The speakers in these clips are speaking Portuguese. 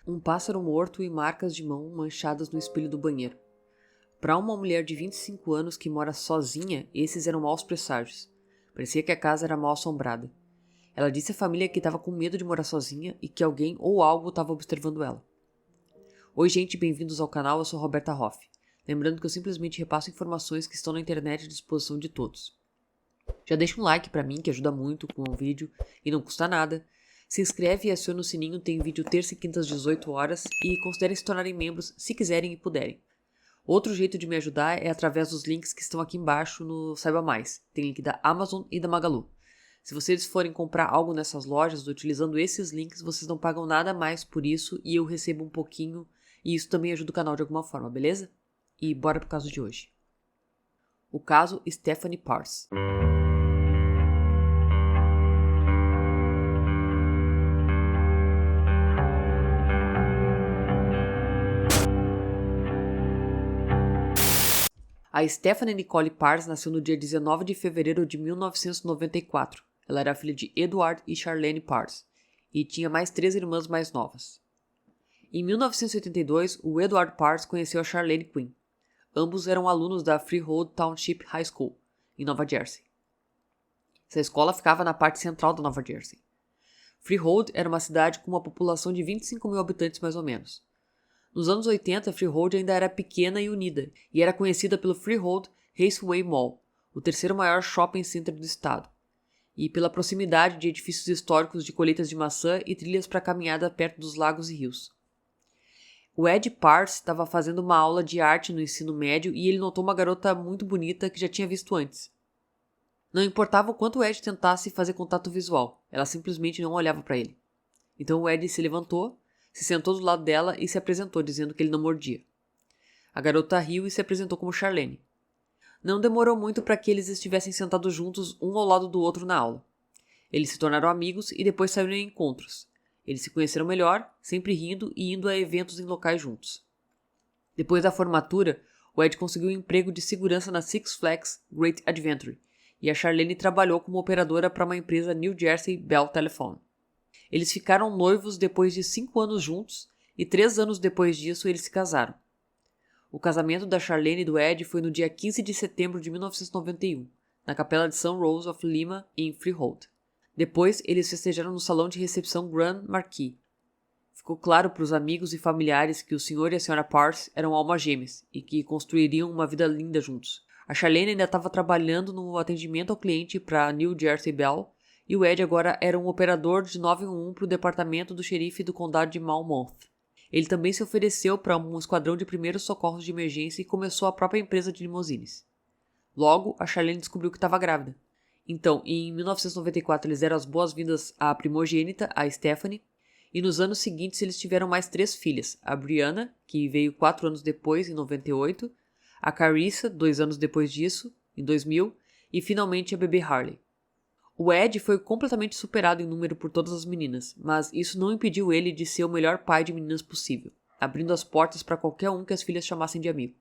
Um pássaro morto e marcas de mão manchadas no espelho do banheiro. Para uma mulher de 25 anos que mora sozinha, esses eram maus presságios. Parecia que a casa era mal assombrada. Ela disse à família que estava com medo de morar sozinha e que alguém ou algo estava observando ela. Oi gente, bem-vindos ao canal, eu sou Roberta Hoff. Lembrando que eu simplesmente repasso informações que estão na internet à disposição de todos. Já deixa um like pra mim, que ajuda muito com o vídeo e não custa nada. Se inscreve e aciona o sininho, tem vídeo terça e quinta às 18 horas e considerem se tornarem membros se quiserem e puderem. Outro jeito de me ajudar é através dos links que estão aqui embaixo no Saiba Mais. Tem link da Amazon e da Magalu. Se vocês forem comprar algo nessas lojas utilizando esses links, vocês não pagam nada mais por isso e eu recebo um pouquinho e isso também ajuda o canal de alguma forma, beleza? E bora pro caso de hoje. O caso Stephanie Parse. A Stephanie Nicole Parse nasceu no dia 19 de fevereiro de 1994. Ela era filha de Edward e Charlene Parse e tinha mais 3 irmãs mais novas. Em 1982, o Edward Parse conheceu a Charlene Quinn. Ambos eram alunos da Freehold Township High School, em Nova Jersey. Essa escola ficava na parte central da Nova Jersey. Freehold era uma cidade com uma população de 25 mil habitantes mais ou menos. Nos anos 80, Freehold ainda era pequena e unida, e era conhecida pelo Freehold Raceway Mall, o terceiro maior shopping center do estado, e pela proximidade de edifícios históricos de colheitas de maçã e trilhas para caminhada perto dos lagos e rios. O Ed Parse estava fazendo uma aula de arte no ensino médio e ele notou uma garota muito bonita que já tinha visto antes. Não importava o quanto o Ed tentasse fazer contato visual, ela simplesmente não olhava para ele. Então o Ed se levantou, se sentou do lado dela e se apresentou, dizendo que ele não mordia. A garota riu e se apresentou como Charlene. Não demorou muito para que eles estivessem sentados juntos, um ao lado do outro na aula. Eles se tornaram amigos e depois saíram em encontros. Eles se conheceram melhor, sempre rindo e indo a eventos em locais juntos. Depois da formatura, o Ed conseguiu um emprego de segurança na Six Flags Great Adventure e a Charlene trabalhou como operadora para uma empresa New Jersey Bell Telephone. Eles ficaram noivos depois de 5 anos juntos e 3 anos depois disso eles se casaram. O casamento da Charlene e do Ed foi no dia 15 de setembro de 1991, na capela de St. Rose of Lima, em Freehold. Depois, eles festejaram no salão de recepção Grand Marquis. Ficou claro para os amigos e familiares que o Sr. e a Sra. Parse eram almas gêmeas e que construiriam uma vida linda juntos. A Charlene ainda estava trabalhando no atendimento ao cliente para a New Jersey Bell e o Ed agora era um operador de 911 para o departamento do xerife do condado de Monmouth. Ele também se ofereceu para um esquadrão de primeiros socorros de emergência e começou a própria empresa de limousines. Logo, a Charlene descobriu que estava grávida. Então, em 1994, eles deram as boas-vindas à primogênita, a Stephanie, e nos anos seguintes eles tiveram mais 3 filhas, a Brianna, que veio 4 anos depois, em 98, a Carissa, 2 anos depois disso, em 2000, e finalmente a bebê Harley. O Ed foi completamente superado em número por todas as meninas, mas isso não impediu ele de ser o melhor pai de meninas possível, abrindo as portas para qualquer um que as filhas chamassem de amigo.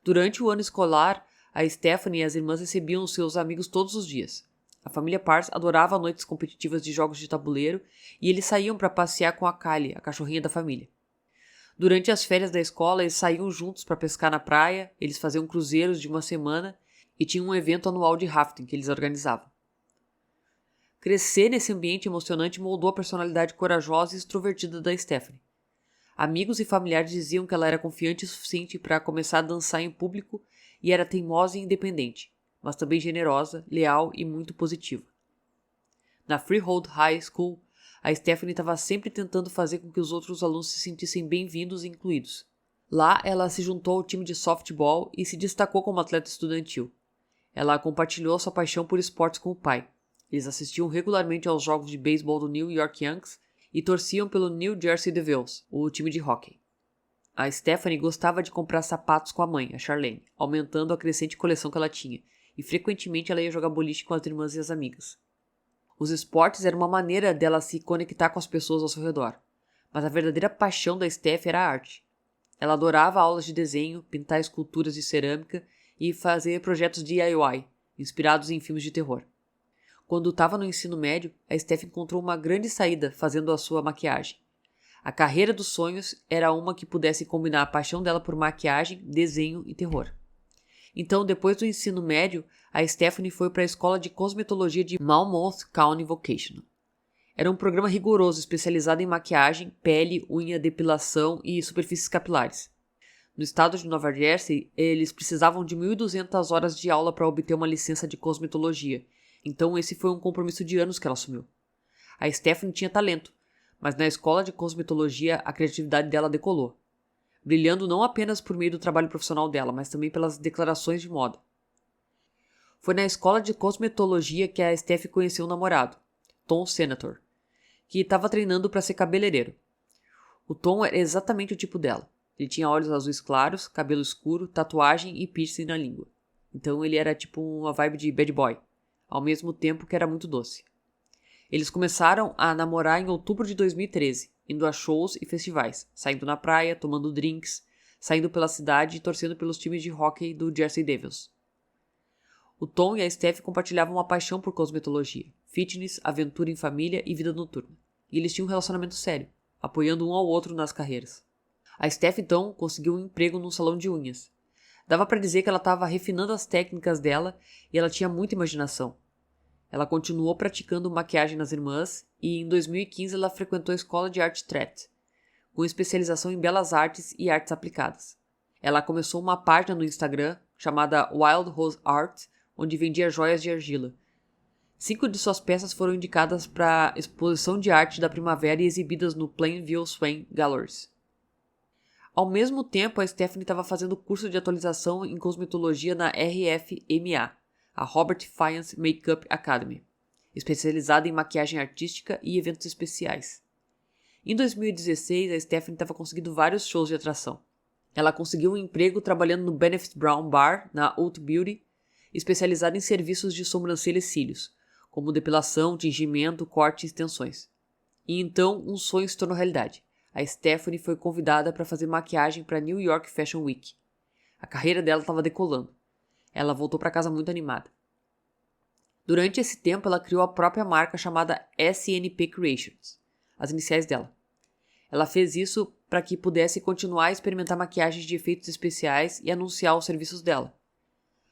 Durante o ano escolar, a Stephanie e as irmãs recebiam seus amigos todos os dias. A família Parse adorava noites competitivas de jogos de tabuleiro e eles saíam para passear com a Kylie, a cachorrinha da família. Durante as férias da escola, eles saíam juntos para pescar na praia, eles faziam cruzeiros de uma semana e tinham um evento anual de rafting que eles organizavam. Crescer nesse ambiente emocionante moldou a personalidade corajosa e extrovertida da Stephanie. Amigos e familiares diziam que ela era confiante o suficiente para começar a dançar em público e era teimosa e independente, mas também generosa, leal e muito positiva. Na Freehold High School, a Stephanie estava sempre tentando fazer com que os outros alunos se sentissem bem-vindos e incluídos. Lá, ela se juntou ao time de softball e se destacou como atleta estudantil. Ela compartilhou sua paixão por esportes com o pai. Eles assistiam regularmente aos jogos de beisebol do New York Yankees e torciam pelo New Jersey Devils, o time de hóquei. A Stephanie gostava de comprar sapatos com a mãe, a Charlene, aumentando a crescente coleção que ela tinha, e frequentemente ela ia jogar boliche com as irmãs e as amigas. Os esportes eram uma maneira dela se conectar com as pessoas ao seu redor, mas a verdadeira paixão da Steph era a arte. Ela adorava aulas de desenho, pintar esculturas de cerâmica e fazer projetos DIY, inspirados em filmes de terror. Quando estava no ensino médio, a Steph encontrou uma grande saída fazendo a sua maquiagem. A carreira dos sonhos era uma que pudesse combinar a paixão dela por maquiagem, desenho e terror. Então, depois do ensino médio, a Stephanie foi para a escola de cosmetologia de Monmouth County Vocational. Era um programa rigoroso especializado em maquiagem, pele, unha, depilação e superfícies capilares. No estado de Nova Jersey, eles precisavam de 1.200 horas de aula para obter uma licença de cosmetologia, então esse foi um compromisso de anos que ela assumiu. A Stephanie tinha talento, mas na escola de cosmetologia a criatividade dela decolou, brilhando não apenas por meio do trabalho profissional dela, mas também pelas declarações de moda. Foi na escola de cosmetologia que a Steph conheceu o namorado, Tom Senator, que estava treinando para ser cabeleireiro. O Tom era exatamente o tipo dela. Ele tinha olhos azuis claros, cabelo escuro, tatuagem e piercing na língua. Então ele era tipo uma vibe de bad boy, ao mesmo tempo que era muito doce. Eles começaram a namorar em outubro de 2013, indo a shows e festivais, saindo na praia, tomando drinks, saindo pela cidade e torcendo pelos times de hóquei do Jersey Devils. O Tom e a Steph compartilhavam uma paixão por cosmetologia, fitness, aventura em família e vida noturna. E eles tinham um relacionamento sério, apoiando um ao outro nas carreiras. A Steph, então, conseguiu um emprego num salão de unhas. Dava para dizer que ela estava refinando as técnicas dela e ela tinha muita imaginação. Ela continuou praticando maquiagem nas irmãs e em 2015 ela frequentou a escola de arte Tret, com especialização em belas artes e artes aplicadas. Ela começou uma página no Instagram chamada Wild Rose Art, onde vendia joias de argila. 5 de suas peças foram indicadas para a exposição de arte da primavera e exibidas no Plainview Swain Galleries. Ao mesmo tempo, a Stephanie estava fazendo curso de atualização em cosmetologia na RFMA, a Robert Fiennes Makeup Academy, especializada em maquiagem artística e eventos especiais. Em 2016, a Stephanie estava conseguindo vários shows de atração. Ela conseguiu um emprego trabalhando no Benefit Brown Bar, na Out Beauty, especializada em serviços de sobrancelha e cílios, como depilação, tingimento, corte e extensões. E então, um sonho se tornou realidade. A Stephanie foi convidada para fazer maquiagem para a New York Fashion Week. A carreira dela estava decolando. Ela voltou para casa muito animada. Durante esse tempo, ela criou a própria marca chamada SNP Creations, as iniciais dela. Ela fez isso para que pudesse continuar a experimentar maquiagens de efeitos especiais e anunciar os serviços dela.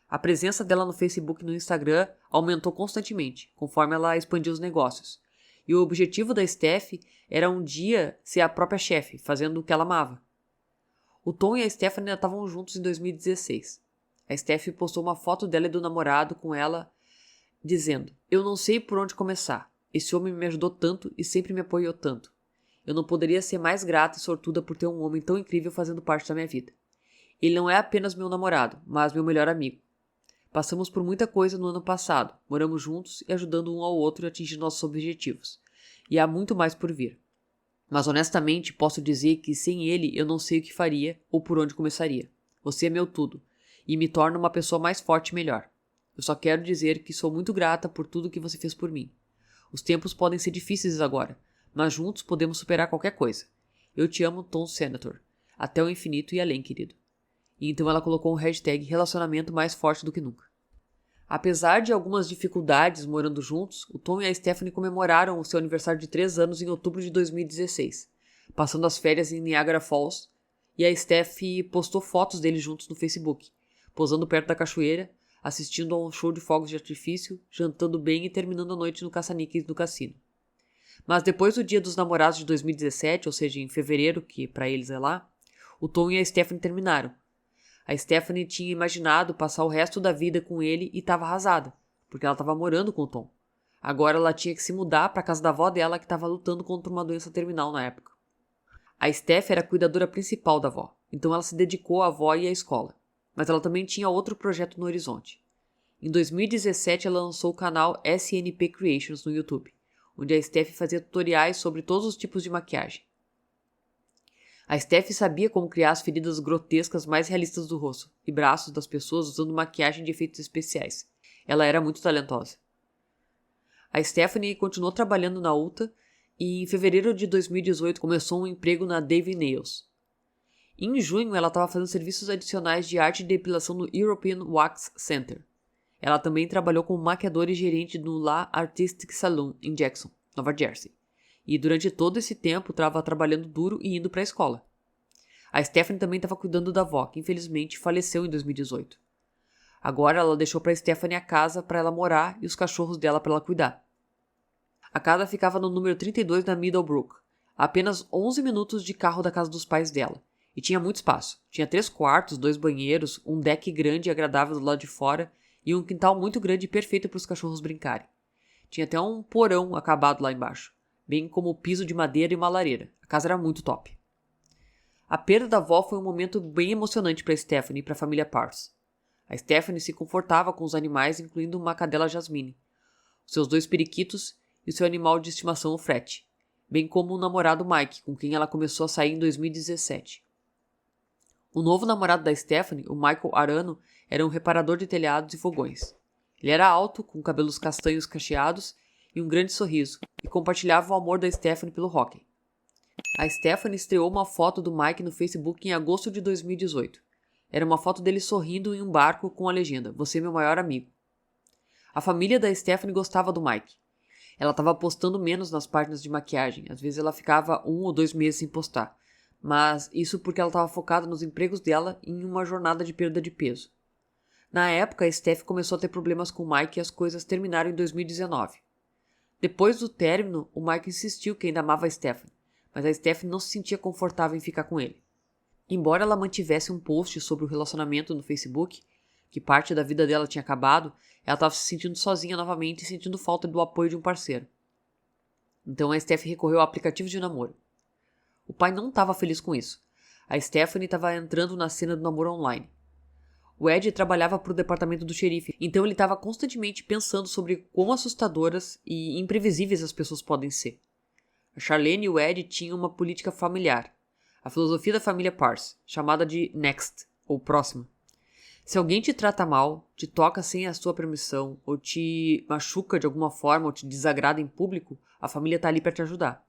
A presença dela no Facebook e no Instagram aumentou constantemente, conforme ela expandia os negócios. E o objetivo da Steph era um dia ser a própria chefe, fazendo o que ela amava. O Tom e a Stephanie ainda estavam juntos em 2016. A Steph postou uma foto dela e do namorado com ela, dizendo: "Eu não sei por onde começar. Esse homem me ajudou tanto e sempre me apoiou tanto. Eu não poderia ser mais grata e sortuda por ter um homem tão incrível fazendo parte da minha vida. Ele não é apenas meu namorado, mas meu melhor amigo. Passamos por muita coisa no ano passado, moramos juntos e ajudando um ao outro a atingir nossos objetivos. E há muito mais por vir. Mas honestamente posso dizer que sem ele eu não sei o que faria ou por onde começaria. Você é meu tudo e me torna uma pessoa mais forte e melhor. Eu só quero dizer que sou muito grata por tudo que você fez por mim. Os tempos podem ser difíceis agora, mas juntos podemos superar qualquer coisa. Eu te amo, Tom Senator. Até o infinito e além, querido." E então ela colocou um hashtag relacionamento mais forte do que nunca. Apesar de algumas dificuldades morando juntos, o Tom e a Stephanie comemoraram o seu aniversário de 3 anos em outubro de 2016, passando as férias em Niagara Falls, e a Steph postou fotos deles juntos no Facebook, posando perto da cachoeira, assistindo a um show de fogos de artifício, jantando bem e terminando a noite no caça-níqueis do cassino. Mas depois do Dia dos Namorados de 2017, ou seja, em fevereiro, que para eles é lá, o Tom e a Stephanie terminaram. A Stephanie tinha imaginado passar o resto da vida com ele e estava arrasada, porque ela estava morando com o Tom. Agora ela tinha que se mudar para a casa da avó dela, que estava lutando contra uma doença terminal na época. A Steph era a cuidadora principal da avó, então ela se dedicou à avó e à escola. Mas ela também tinha outro projeto no horizonte. Em 2017 ela lançou o canal SNP Creations no YouTube, onde a Steph fazia tutoriais sobre todos os tipos de maquiagem. A Steph sabia como criar as feridas grotescas mais realistas do rosto e braços das pessoas usando maquiagem de efeitos especiais. Ela era muito talentosa. A Stephanie continuou trabalhando na Ulta e em fevereiro de 2018 começou um emprego na Dave Nails. Em junho ela estava fazendo serviços adicionais de arte e depilação no European Wax Center. Ela também trabalhou como maquiadora e gerente no La Artistic Saloon em Jackson, Nova Jersey. e durante todo esse tempo estava trabalhando duro e indo para a escola. A Stephanie também estava cuidando da avó, que infelizmente faleceu em 2018. Agora ela deixou para Stephanie a casa para ela morar e os cachorros dela para ela cuidar. A casa ficava no número 32 da Middlebrook, a apenas 11 minutos de carro da casa dos pais dela, e tinha muito espaço. Tinha 3 quartos, 2 banheiros, um deck grande e agradável do lado de fora e um quintal muito grande e perfeito para os cachorros brincarem. Tinha até um porão acabado lá embaixo, bem como piso de madeira e uma lareira. A casa era muito top. A perda da avó foi um momento bem emocionante para Stephanie e para a família Parrs. A Stephanie se confortava com os animais, incluindo uma cadela Jasmine, seus 2 periquitos e seu animal de estimação, o Fred, bem como o namorado Mike, com quem ela começou a sair em 2017. O novo namorado da Stephanie, o Michael Arano, era um reparador de telhados e fogões. Ele era alto, com cabelos castanhos cacheados e um grande sorriso, e compartilhava o amor da Stephanie pelo hóquei. A Stephanie estreou uma foto do Mike no Facebook em agosto de 2018. Era uma foto dele sorrindo em um barco com a legenda: "Você é meu maior amigo". A família da Stephanie gostava do Mike. Ela estava postando menos nas páginas de maquiagem, às vezes ela ficava 1 ou 2 meses sem postar, mas isso porque ela estava focada nos empregos dela e em uma jornada de perda de peso. Na época, a Steph começou a ter problemas com o Mike e as coisas terminaram em 2019. Depois do término, o Mike insistiu que ainda amava a Stephanie, mas a Stephanie não se sentia confortável em ficar com ele. Embora ela mantivesse um post sobre o relacionamento no Facebook, que parte da vida dela tinha acabado, ela estava se sentindo sozinha novamente e sentindo falta do apoio de um parceiro. Então a Steph recorreu ao aplicativo de namoro. O pai não estava feliz com isso. A Stephanie estava entrando na cena do namoro online. O Ed trabalhava para o departamento do xerife, então ele estava constantemente pensando sobre quão assustadoras e imprevisíveis as pessoas podem ser. A Charlene e o Ed tinham uma política familiar, a filosofia da família Parrs, chamada de Next, ou Próxima. Se alguém te trata mal, te toca sem a sua permissão, ou te machuca de alguma forma, ou te desagrada em público, a família está ali para te ajudar.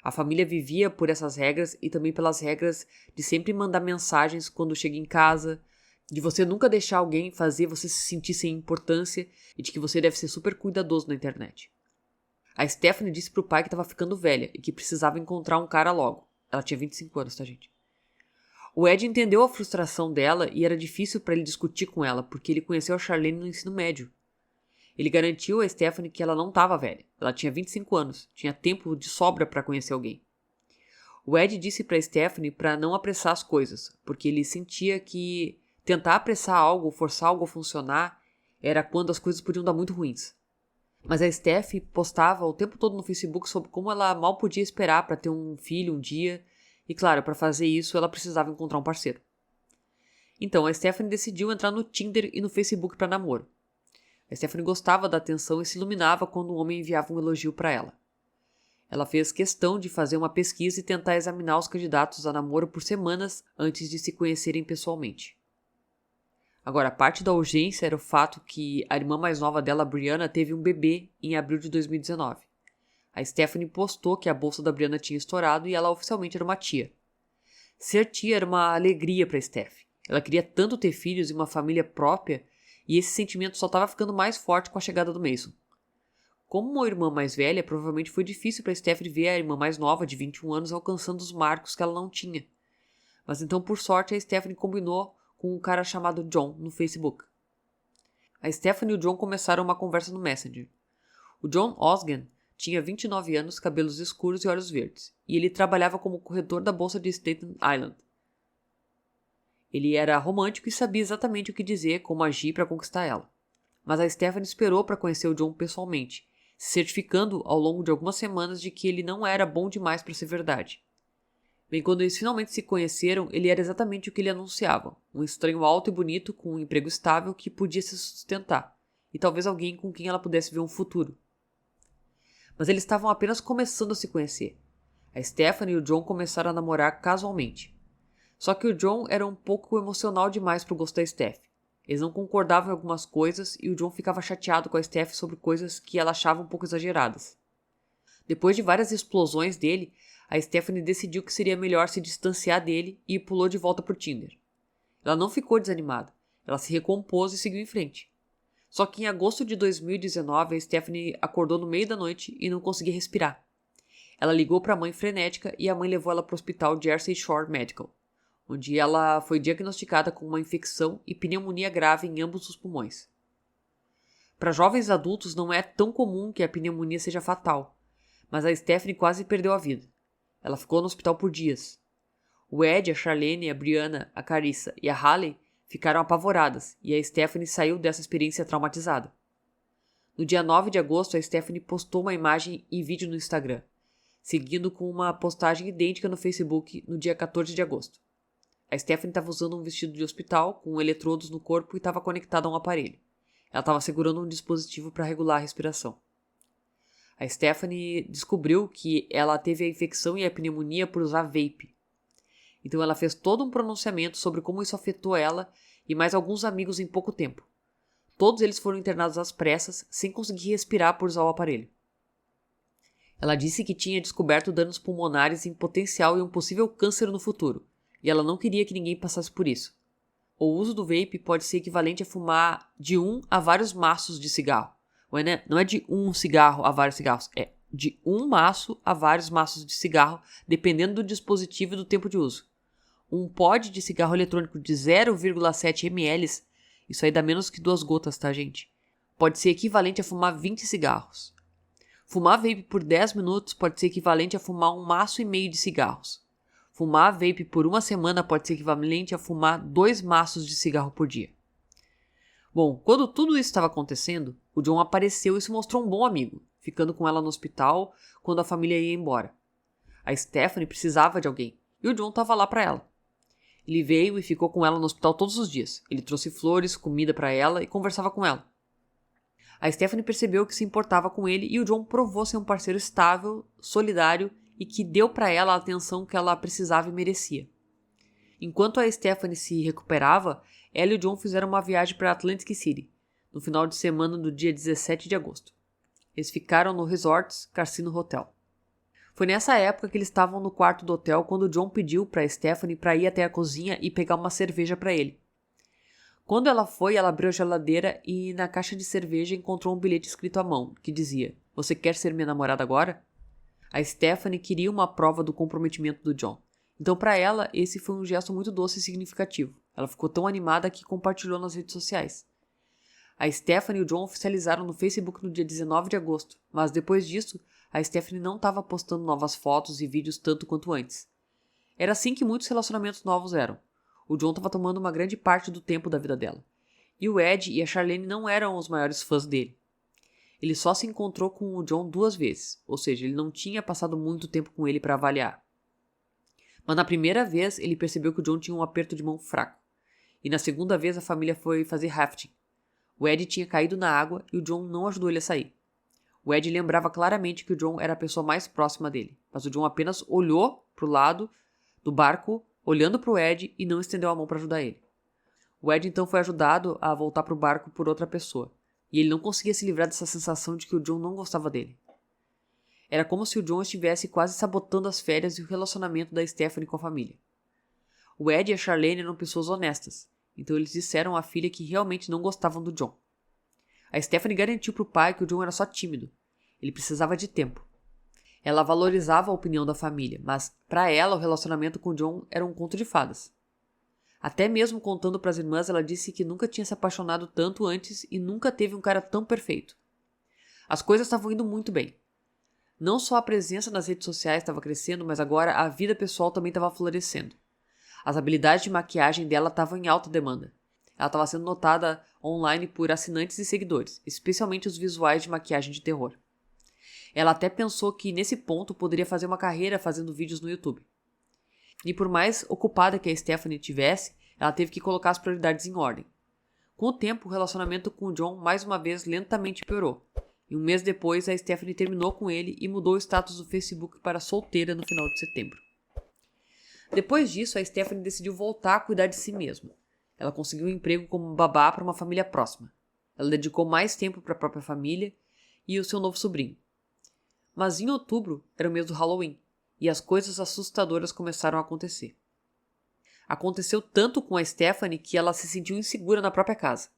A família vivia por essas regras e também pelas regras de sempre mandar mensagens quando chega em casa, de você nunca deixar alguém fazer você se sentir sem importância e de que você deve ser super cuidadoso na internet. A Stephanie disse pro pai que estava ficando velha e que precisava encontrar um cara logo. Ela tinha 25 anos, tá, gente? O Ed entendeu a frustração dela e era difícil para ele discutir com ela, porque ele conheceu a Charlene no ensino médio. Ele garantiu a Stephanie que ela não estava velha. Ela tinha 25 anos, tinha tempo de sobra para conhecer alguém. O Ed disse para Stephanie para não apressar as coisas, porque ele sentia que tentar apressar algo ou forçar algo a funcionar era quando as coisas podiam dar muito ruins. Mas a Steph postava o tempo todo no Facebook sobre como ela mal podia esperar para ter um filho um dia, e claro, para fazer isso ela precisava encontrar um parceiro. Então a Stephanie decidiu entrar no Tinder e no Facebook para namoro. A Stephanie gostava da atenção e se iluminava quando um homem enviava um elogio para ela. Ela fez questão de fazer uma pesquisa e tentar examinar os candidatos a namoro por semanas antes de se conhecerem pessoalmente. Agora, parte da urgência era o fato que a irmã mais nova dela, a Brianna, teve um bebê em abril de 2019. A Stephanie postou que a bolsa da Brianna tinha estourado e ela oficialmente era uma tia. Ser tia era uma alegria para Steph. Ela queria tanto ter filhos e uma família própria, e esse sentimento só estava ficando mais forte com a chegada do Mason. Como uma irmã mais velha, provavelmente foi difícil para Stephanie ver a irmã mais nova, de 21 anos, alcançando os marcos que ela não tinha. Mas então, por sorte, a Stephanie combinou com um cara chamado John no Facebook. A Stephanie e o John começaram uma conversa no Messenger. O John Osgan tinha 29 anos, cabelos escuros e olhos verdes, e ele trabalhava como corretor da bolsa de Staten Island. Ele era romântico e sabia exatamente o que dizer, como agir para conquistar ela. Mas a Stephanie esperou para conhecer o John pessoalmente, se certificando ao longo de algumas semanas de que ele não era bom demais para ser verdade. Bem, quando eles finalmente se conheceram, ele era exatamente o que ele anunciava. Um estranho alto e bonito, com um emprego estável que podia se sustentar. E talvez alguém com quem ela pudesse ver um futuro. Mas eles estavam apenas começando a se conhecer. A Stephanie e o John começaram a namorar casualmente. Só que o John era um pouco emocional demais para o gosto da Steph. Eles não concordavam em algumas coisas e o John ficava chateado com a Steph sobre coisas que ela achava um pouco exageradas. Depois de várias explosões dele, a Stephanie decidiu que seria melhor se distanciar dele e pulou de volta pro Tinder. Ela não ficou desanimada, ela se recompôs e seguiu em frente. Só que em agosto de 2019, a Stephanie acordou no meio da noite e não conseguia respirar. Ela ligou para a mãe frenética e a mãe levou ela para o hospital Jersey Shore Medical, onde ela foi diagnosticada com uma infecção e pneumonia grave em ambos os pulmões. Para jovens adultos não é tão comum que a pneumonia seja fatal, mas a Stephanie quase perdeu a vida. Ela ficou no hospital por dias. O Ed, a Charlene, a Brianna, a Carissa e a Haley ficaram apavoradas e a Stephanie saiu dessa experiência traumatizada. No dia 9 de agosto, a Stephanie postou uma imagem e vídeo no Instagram, seguindo com uma postagem idêntica no Facebook no dia 14 de agosto. A Stephanie estava usando um vestido de hospital com eletrodos no corpo e estava conectada a um aparelho. Ela estava segurando um dispositivo para regular a respiração. A Stephanie descobriu que ela teve a infecção e a pneumonia por usar vape. Então ela fez todo um pronunciamento sobre como isso afetou ela e mais alguns amigos em pouco tempo. Todos eles foram internados às pressas, sem conseguir respirar por usar o aparelho. Ela disse que tinha descoberto danos pulmonares em potencial e um possível câncer no futuro, e ela não queria que ninguém passasse por isso. O uso do vape pode ser equivalente a fumar de 1 a vários maços de cigarro. Não é de um cigarro a vários cigarros, é de um maço a vários maços de cigarro, dependendo do dispositivo e do tempo de uso. Um pod de cigarro eletrônico de 0,7 ml, isso aí dá menos que 2 gotas, tá, gente? Pode ser equivalente a fumar 20 cigarros. Fumar vape por 10 minutos pode ser equivalente a fumar 1,5 maço de cigarros. Fumar vape por uma semana pode ser equivalente a fumar 2 maços de cigarro por dia. Bom, quando tudo isso estava acontecendo, o John apareceu e se mostrou um bom amigo, ficando com ela no hospital quando a família ia embora. A Stephanie precisava de alguém e o John estava lá para ela. Ele veio e ficou com ela no hospital todos os dias. Ele trouxe flores, comida para ela e conversava com ela. A Stephanie percebeu que se importava com ele e o John provou ser um parceiro estável, solidário e que deu para ela a atenção que ela precisava e merecia. Enquanto a Stephanie se recuperava, ela e o John fizeram uma viagem para Atlantic City, no final de semana do dia 17 de agosto. Eles ficaram no Resorts Casino Hotel. Foi nessa época que eles estavam no quarto do hotel quando o John pediu para Stephanie para ir até a cozinha e pegar uma cerveja para ele. Quando ela foi, ela abriu a geladeira e na caixa de cerveja encontrou um bilhete escrito à mão, que dizia: "Você quer ser minha namorada agora?" A Stephanie queria uma prova do comprometimento do John. Então, para ela, esse foi um gesto muito doce e significativo. Ela ficou tão animada que compartilhou nas redes sociais. A Stephanie e o John oficializaram no Facebook no dia 19 de agosto, mas depois disso, a Stephanie não estava postando novas fotos e vídeos tanto quanto antes. Era assim que muitos relacionamentos novos eram. O John estava tomando uma grande parte do tempo da vida dela. E o Ed e a Charlene não eram os maiores fãs dele. Ele só se encontrou com o John 2 vezes, ou seja, ele não tinha passado muito tempo com ele para avaliar. Mas na primeira vez ele percebeu que o John tinha um aperto de mão fraco. E na segunda vez a família foi fazer rafting. O Ed tinha caído na água e o John não ajudou ele a sair. O Ed lembrava claramente que o John era a pessoa mais próxima dele, mas o John apenas olhou para o lado do barco, olhando para o Ed e não estendeu a mão para ajudar ele. O Ed então foi ajudado a voltar para o barco por outra pessoa, e ele não conseguia se livrar dessa sensação de que o John não gostava dele. Era como se o John estivesse quase sabotando as férias e o relacionamento da Stephanie com a família. O Ed e a Charlene eram pessoas honestas, então eles disseram à filha que realmente não gostavam do John. A Stephanie garantiu para o pai que o John era só tímido. Ele precisava de tempo. Ela valorizava a opinião da família, mas para ela o relacionamento com o John era um conto de fadas. Até mesmo contando para as irmãs, ela disse que nunca tinha se apaixonado tanto antes e nunca teve um cara tão perfeito. As coisas estavam indo muito bem. Não só a presença nas redes sociais estava crescendo, mas agora a vida pessoal também estava florescendo. As habilidades de maquiagem dela estavam em alta demanda. Ela estava sendo notada online por assinantes e seguidores, especialmente os visuais de maquiagem de terror. Ela até pensou que nesse ponto poderia fazer uma carreira fazendo vídeos no YouTube. E por mais ocupada que a Stephanie tivesse, ela teve que colocar as prioridades em ordem. Com o tempo, o relacionamento com o John mais uma vez lentamente piorou. E um mês depois, a Stephanie terminou com ele e mudou o status do Facebook para solteira no final de setembro. Depois disso, a Stephanie decidiu voltar a cuidar de si mesma. Ela conseguiu um emprego como babá para uma família próxima. Ela dedicou mais tempo para a própria família e o seu novo sobrinho. Mas em outubro era o mês do Halloween e as coisas assustadoras começaram a acontecer. Aconteceu tanto com a Stephanie que ela se sentiu insegura na própria casa.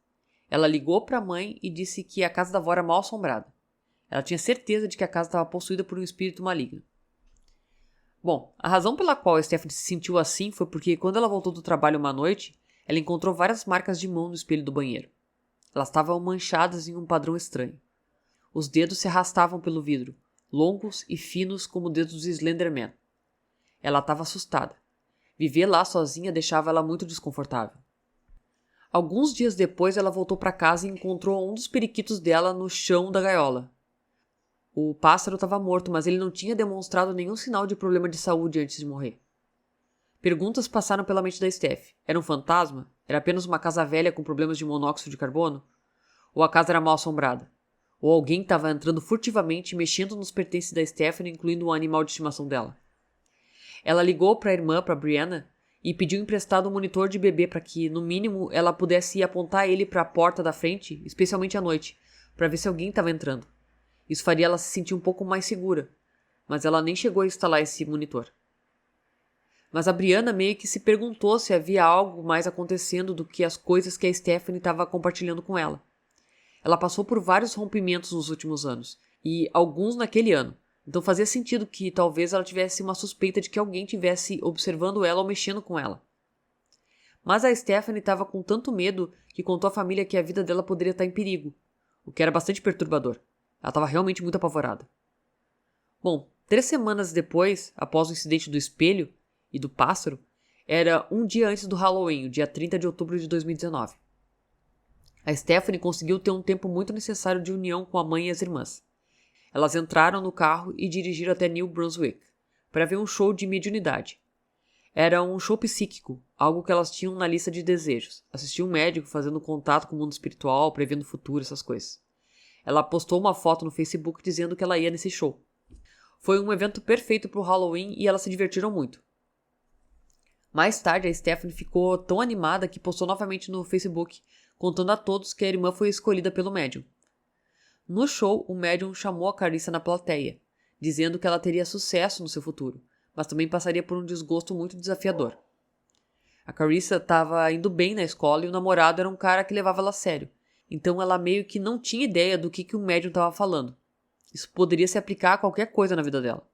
Ela ligou para a mãe e disse que a casa da avó era mal assombrada. Ela tinha certeza de que a casa estava possuída por um espírito maligno. Bom, a razão pela qual a Stephanie se sentiu assim foi porque quando ela voltou do trabalho uma noite, ela encontrou várias marcas de mão no espelho do banheiro. Elas estavam manchadas em um padrão estranho. Os dedos se arrastavam pelo vidro, longos e finos como dedos do Slenderman. Ela estava assustada. Viver lá sozinha deixava ela muito desconfortável. Alguns dias depois, ela voltou para casa e encontrou um dos periquitos dela no chão da gaiola. O pássaro estava morto, mas ele não tinha demonstrado nenhum sinal de problema de saúde antes de morrer. Perguntas passaram pela mente da Steph. Era um fantasma? Era apenas uma casa velha com problemas de monóxido de carbono? Ou a casa era mal assombrada? Ou alguém estava entrando furtivamente e mexendo nos pertences da Stephanie, incluindo o animal de estimação dela? Ela ligou para a irmã, para Brianna, e pediu emprestado um monitor de bebê para que, no mínimo, ela pudesse apontar ele para a porta da frente, especialmente à noite, para ver se alguém estava entrando. Isso faria ela se sentir um pouco mais segura, mas ela nem chegou a instalar esse monitor. Mas a Brianna meio que se perguntou se havia algo mais acontecendo do que as coisas que a Stephanie estava compartilhando com ela. Ela passou por vários rompimentos nos últimos anos, e alguns naquele ano. Então fazia sentido que talvez ela tivesse uma suspeita de que alguém tivesse observando ela ou mexendo com ela. Mas a Stephanie estava com tanto medo que contou à família que a vida dela poderia estar em perigo, o que era bastante perturbador. Ela estava realmente muito apavorada. Bom, 3 semanas depois, após o incidente do espelho e do pássaro, era um dia antes do Halloween, o dia 30 de outubro de 2019. A Stephanie conseguiu ter um tempo muito necessário de união com a mãe e as irmãs. Elas entraram no carro e dirigiram até New Brunswick para ver um show de mediunidade. Era um show psíquico, algo que elas tinham na lista de desejos. Assistir um médico fazendo contato com o mundo espiritual, prevendo o futuro, essas coisas. Ela postou uma foto no Facebook dizendo que ela ia nesse show. Foi um evento perfeito para o Halloween e elas se divertiram muito. Mais tarde, a Stephanie ficou tão animada que postou novamente no Facebook, contando a todos que a irmã foi escolhida pelo médium. No show, o médium chamou a Carissa na plateia, dizendo que ela teria sucesso no seu futuro, mas também passaria por um desgosto muito desafiador. A Carissa estava indo bem na escola e o namorado era um cara que levava ela a sério, então ela meio que não tinha ideia do que o médium estava falando. Isso poderia se aplicar a qualquer coisa na vida dela.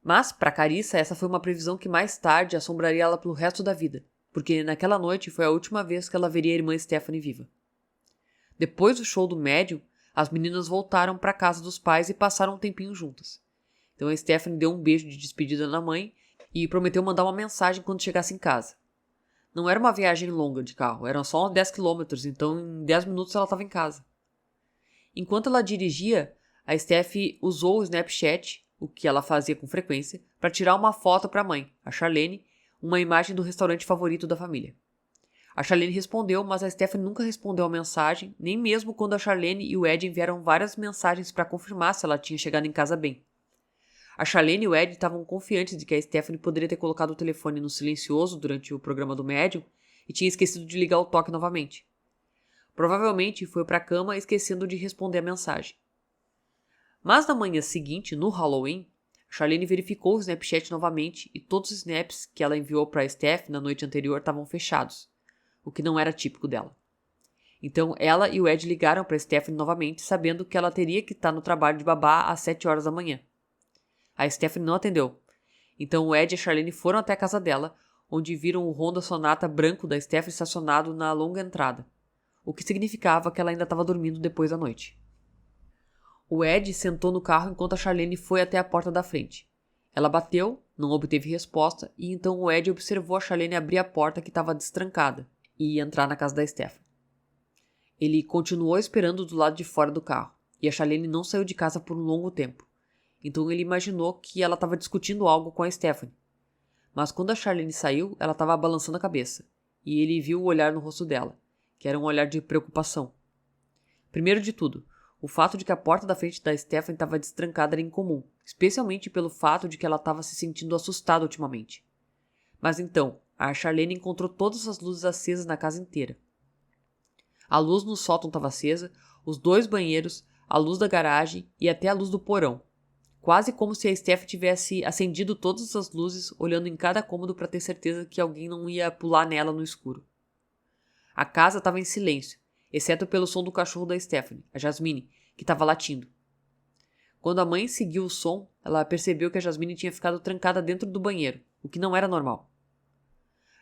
Mas, para Carissa, essa foi uma previsão que mais tarde assombraria ela pelo resto da vida, porque naquela noite foi a última vez que ela veria a irmã Stephanie viva. Depois do show do médium, as meninas voltaram para a casa dos pais e passaram um tempinho juntas. Então a Stephanie deu um beijo de despedida na mãe e prometeu mandar uma mensagem quando chegasse em casa. Não era uma viagem longa de carro, eram só uns 10 quilômetros, então em 10 minutos ela estava em casa. Enquanto ela dirigia, a Steph usou o Snapchat, o que ela fazia com frequência, para tirar uma foto para a mãe, a Charlene, uma imagem do restaurante favorito da família. A Charlene respondeu, mas a Stephanie nunca respondeu a mensagem, nem mesmo quando a Charlene e o Ed enviaram várias mensagens para confirmar se ela tinha chegado em casa bem. A Charlene e o Ed estavam confiantes de que a Stephanie poderia ter colocado o telefone no silencioso durante o programa do médium e tinha esquecido de ligar o toque novamente. Provavelmente foi para a cama esquecendo de responder a mensagem. Mas na manhã seguinte, no Halloween, a Charlene verificou o Snapchat novamente e todos os snaps que ela enviou para a Steph na noite anterior estavam fechados, o que não era típico dela. Então ela e o Ed ligaram para Stephanie novamente, sabendo que ela teria que estar no trabalho de babá às 7 horas da manhã. A Stephanie não atendeu. Então o Ed e a Charlene foram até a casa dela, onde viram o Honda Sonata branco da Stephanie estacionado na longa entrada, o que significava que ela ainda estava dormindo depois da noite. O Ed sentou no carro enquanto a Charlene foi até a porta da frente. Ela bateu, não obteve resposta, e então o Ed observou a Charlene abrir a porta que estava destrancada e entrar na casa da Stephanie. Ele continuou esperando do lado de fora do carro, e a Charlene não saiu de casa por um longo tempo. Então ele imaginou que ela estava discutindo algo com a Stephanie. Mas quando a Charlene saiu, ela estava balançando a cabeça, e ele viu o olhar no rosto dela, que era um olhar de preocupação. Primeiro de tudo, o fato de que a porta da frente da Stephanie estava destrancada era incomum, especialmente pelo fato de que ela estava se sentindo assustada ultimamente. Mas então, a Charlene encontrou todas as luzes acesas na casa inteira. A luz no sótão estava acesa, os 2 banheiros, a luz da garagem e até a luz do porão. Quase como se a Steph tivesse acendido todas as luzes, olhando em cada cômodo para ter certeza que alguém não ia pular nela no escuro. A casa estava em silêncio, exceto pelo som do cachorro da Stephanie, a Jasmine, que estava latindo. Quando a mãe seguiu o som, ela percebeu que a Jasmine tinha ficado trancada dentro do banheiro, o que não era normal.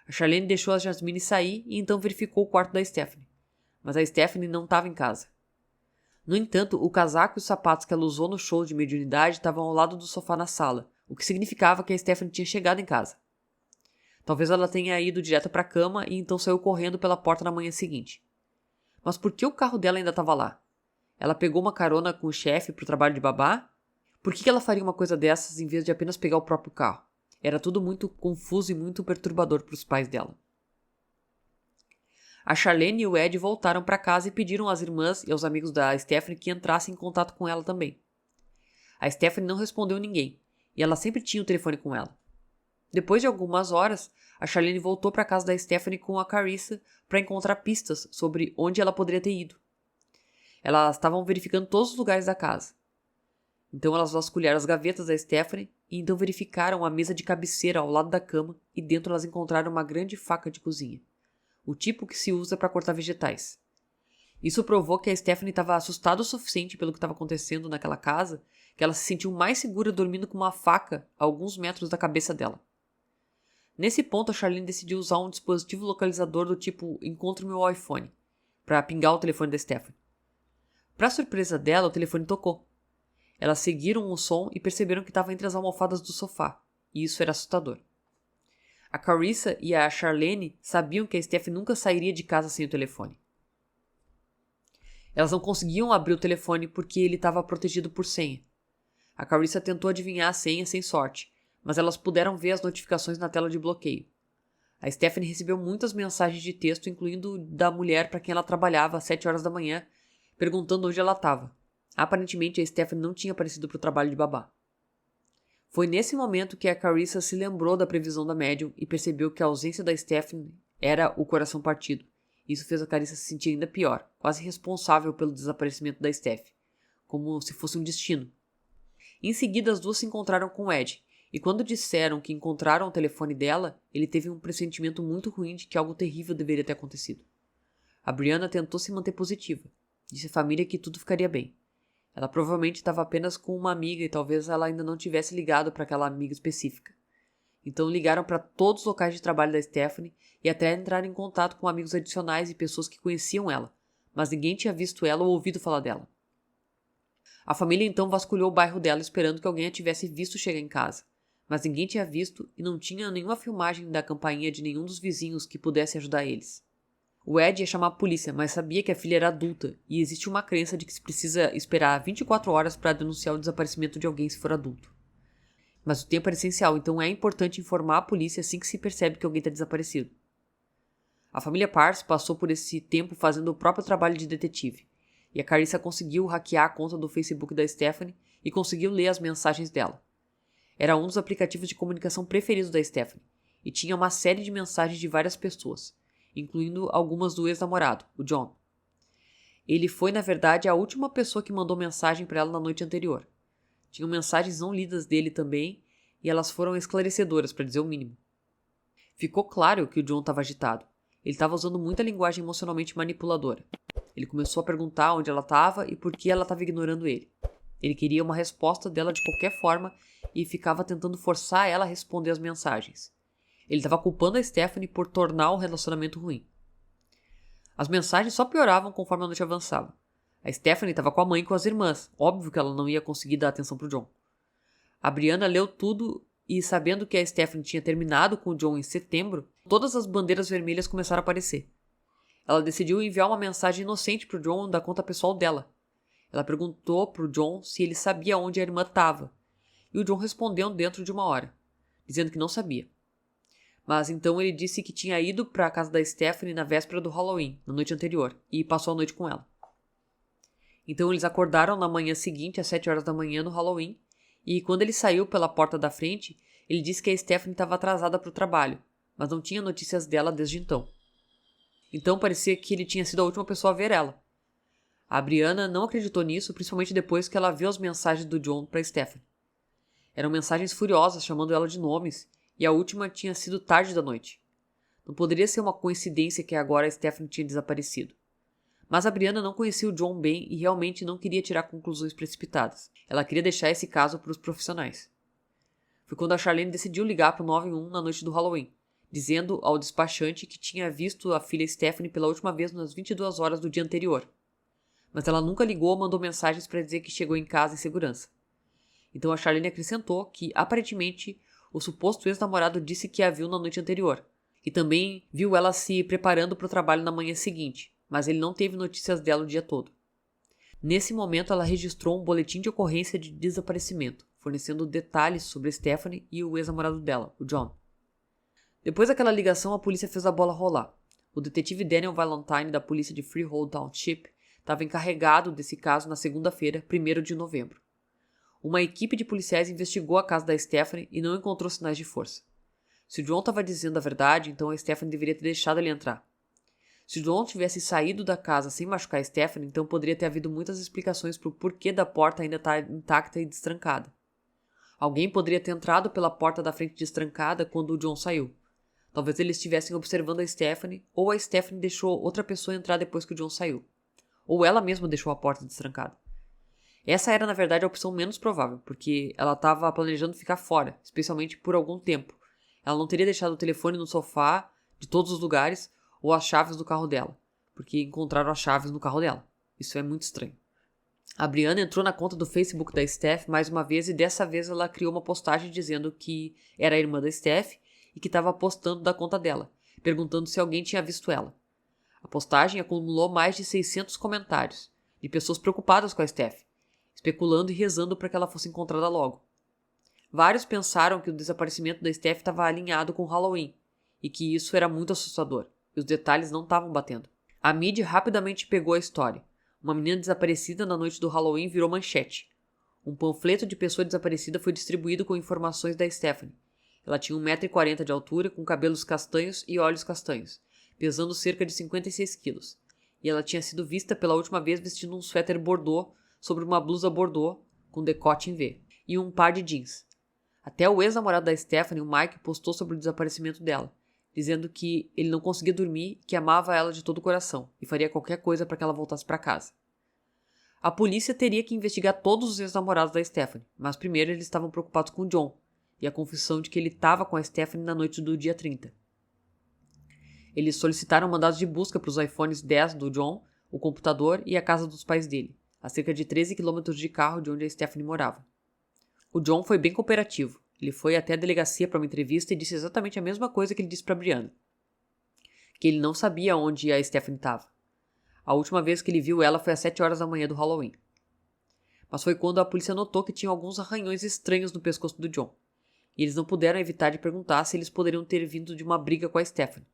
A Charlene deixou a Jasmine sair e então verificou o quarto da Stephanie, mas a Stephanie não estava em casa. No entanto, o casaco e os sapatos que ela usou no show de mediunidade estavam ao lado do sofá na sala, o que significava que a Stephanie tinha chegado em casa. Talvez ela tenha ido direto para a cama e então saiu correndo pela porta na manhã seguinte. Mas por que o carro dela ainda estava lá? Ela pegou uma carona com o chefe para o trabalho de babá? Por que ela faria uma coisa dessas em vez de apenas pegar o próprio carro? Era tudo muito confuso e muito perturbador para os pais dela. A Charlene e o Ed voltaram para casa e pediram às irmãs e aos amigos da Stephanie que entrassem em contato com ela também. A Stephanie não respondeu ninguém, e ela sempre tinha o telefone com ela. Depois de algumas horas, a Charlene voltou para a casa da Stephanie com a Carissa para encontrar pistas sobre onde ela poderia ter ido. Elas estavam verificando todos os lugares da casa. Então elas vasculharam as gavetas da Stephanie e então verificaram a mesa de cabeceira ao lado da cama e dentro elas encontraram uma grande faca de cozinha, o tipo que se usa para cortar vegetais. Isso provou que a Stephanie estava assustada o suficiente pelo que estava acontecendo naquela casa que ela se sentiu mais segura dormindo com uma faca a alguns metros da cabeça dela. Nesse ponto, a Charlene decidiu usar um dispositivo localizador do tipo Encontre meu iPhone para pingar o telefone da Stephanie. Para surpresa dela, o telefone tocou. Elas seguiram o som e perceberam que estava entre as almofadas do sofá, e isso era assustador. A Carissa e a Charlene sabiam que a Steph nunca sairia de casa sem o telefone. Elas não conseguiam abrir o telefone porque ele estava protegido por senha. A Carissa tentou adivinhar a senha sem sorte, mas elas puderam ver as notificações na tela de bloqueio. A Stephanie recebeu muitas mensagens de texto, incluindo da mulher para quem ela trabalhava às 7 horas da manhã, perguntando onde ela estava. Aparentemente, a Stephanie não tinha aparecido para o trabalho de babá. Foi nesse momento que a Carissa se lembrou da previsão da médium e percebeu que a ausência da Stephanie era o coração partido. Isso fez a Carissa se sentir ainda pior, quase responsável pelo desaparecimento da Steph, como se fosse um destino. Em seguida, as duas se encontraram com Ed, e quando disseram que encontraram o telefone dela, ele teve um pressentimento muito ruim de que algo terrível deveria ter acontecido. A Brianna tentou se manter positiva. Disse à família que tudo ficaria bem. Ela provavelmente estava apenas com uma amiga e talvez ela ainda não tivesse ligado para aquela amiga específica. Então ligaram para todos os locais de trabalho da Stephanie e até entraram em contato com amigos adicionais e pessoas que conheciam ela, mas ninguém tinha visto ela ou ouvido falar dela. A família então vasculhou o bairro dela esperando que alguém a tivesse visto chegar em casa, mas ninguém tinha visto e não tinha nenhuma filmagem da campainha de nenhum dos vizinhos que pudesse ajudar eles. O Ed ia chamar a polícia, mas sabia que a filha era adulta e existe uma crença de que se precisa esperar 24 horas para denunciar o desaparecimento de alguém se for adulto. Mas o tempo era essencial, então é importante informar a polícia assim que se percebe que alguém está desaparecido. A família Parse passou por esse tempo fazendo o próprio trabalho de detetive, e a Carissa conseguiu hackear a conta do Facebook da Stephanie e conseguiu ler as mensagens dela. Era um dos aplicativos de comunicação preferidos da Stephanie, e tinha uma série de mensagens de várias pessoas, incluindo algumas do ex-namorado, o John. Ele foi, na verdade, a última pessoa que mandou mensagem para ela na noite anterior. Tinham mensagens não lidas dele também, e elas foram esclarecedoras, para dizer o mínimo. Ficou claro que o John estava agitado. Ele estava usando muita linguagem emocionalmente manipuladora. Ele começou a perguntar onde ela estava e por que ela estava ignorando ele. Ele queria uma resposta dela de qualquer forma e ficava tentando forçar ela a responder as mensagens. Ele estava culpando a Stephanie por tornar o relacionamento ruim. As mensagens só pioravam conforme a noite avançava. A Stephanie estava com a mãe e com as irmãs. Óbvio que ela não ia conseguir dar atenção para o John. A Brianna leu tudo e, sabendo que a Stephanie tinha terminado com o John em setembro, todas as bandeiras vermelhas começaram a aparecer. Ela decidiu enviar uma mensagem inocente para o John da conta pessoal dela. Ela perguntou para o John se ele sabia onde a irmã estava. E o John respondeu dentro de uma hora, dizendo que não sabia. Mas então ele disse que tinha ido para a casa da Stephanie na véspera do Halloween, na noite anterior, e passou a noite com ela. Então eles acordaram na manhã seguinte, às 7 horas da manhã, no Halloween, e quando ele saiu pela porta da frente, ele disse que a Stephanie estava atrasada para o trabalho, mas não tinha notícias dela desde então. Então parecia que ele tinha sido a última pessoa a ver ela. A Brianna não acreditou nisso, principalmente depois que ela viu as mensagens do John para Stephanie. Eram mensagens furiosas chamando ela de nomes, e a última tinha sido tarde da noite. Não poderia ser uma coincidência que agora a Stephanie tinha desaparecido. Mas a Brianna não conhecia o John bem e realmente não queria tirar conclusões precipitadas. Ela queria deixar esse caso para os profissionais. Foi quando a Charlene decidiu ligar para o 911 na noite do Halloween, dizendo ao despachante que tinha visto a filha Stephanie pela última vez nas 22 horas do dia anterior. Mas ela nunca ligou ou mandou mensagens para dizer que chegou em casa em segurança. Então a Charlene acrescentou que, aparentemente, o suposto ex-namorado disse que a viu na noite anterior, e também viu ela se preparando para o trabalho na manhã seguinte, mas ele não teve notícias dela o dia todo. Nesse momento, ela registrou um boletim de ocorrência de desaparecimento, fornecendo detalhes sobre Stephanie e o ex-namorado dela, o John. Depois daquela ligação, a polícia fez a bola rolar. O detetive Daniel Valentine, da polícia de Freehold Township, estava encarregado desse caso na segunda-feira, 1º de novembro. Uma equipe de policiais investigou a casa da Stephanie e não encontrou sinais de força. Se o John estava dizendo a verdade, então a Stephanie deveria ter deixado ele entrar. Se o John tivesse saído da casa sem machucar a Stephanie, então poderia ter havido muitas explicações para o porquê da porta ainda estar intacta e destrancada. Alguém poderia ter entrado pela porta da frente destrancada quando o John saiu. Talvez eles estivessem observando a Stephanie, ou a Stephanie deixou outra pessoa entrar depois que o John saiu. Ou ela mesma deixou a porta destrancada. Essa era, na verdade, a opção menos provável, porque ela estava planejando ficar fora, especialmente por algum tempo. Ela não teria deixado o telefone no sofá de todos os lugares ou as chaves do carro dela, porque encontraram as chaves no carro dela. Isso é muito estranho. A Brianna entrou na conta do Facebook da Steph mais uma vez e dessa vez ela criou uma postagem dizendo que era a irmã da Steph e que estava postando da conta dela, perguntando se alguém tinha visto ela. A postagem acumulou mais de 600 comentários, de pessoas preocupadas com a Steph, especulando e rezando para que ela fosse encontrada logo. Vários pensaram que o desaparecimento da Steph estava alinhado com o Halloween, e que isso era muito assustador, e os detalhes não estavam batendo. A mídia rapidamente pegou a história. Uma menina desaparecida na noite do Halloween virou manchete. Um panfleto de pessoa desaparecida foi distribuído com informações da Stephanie. Ela tinha 1,40 m de altura, com cabelos castanhos e olhos castanhos, pesando cerca de 56 quilos. E ela tinha sido vista pela última vez vestindo um suéter bordô sobre uma blusa bordô com decote em V e um par de jeans. Até o ex-namorado da Stephanie, o Mike, postou sobre o desaparecimento dela, dizendo que ele não conseguia dormir, que amava ela de todo o coração e faria qualquer coisa para que ela voltasse para casa. A polícia teria que investigar todos os ex-namorados da Stephanie, mas primeiro eles estavam preocupados com John e a confissão de que ele estava com a Stephanie na noite do dia 30. Eles solicitaram mandados de busca para os iPhones 10 do John, o computador e a casa dos pais dele, a cerca de 13 quilômetros de carro de onde a Stephanie morava. O John foi bem cooperativo. Ele foi até a delegacia para uma entrevista e disse exatamente a mesma coisa que ele disse para Brianna. Que ele não sabia onde a Stephanie estava. A última vez que ele viu ela foi às 7 horas da manhã do Halloween. Mas foi quando a polícia notou que tinha alguns arranhões estranhos no pescoço do John. E eles não puderam evitar de perguntar se eles poderiam ter vindo de uma briga com a Stephanie.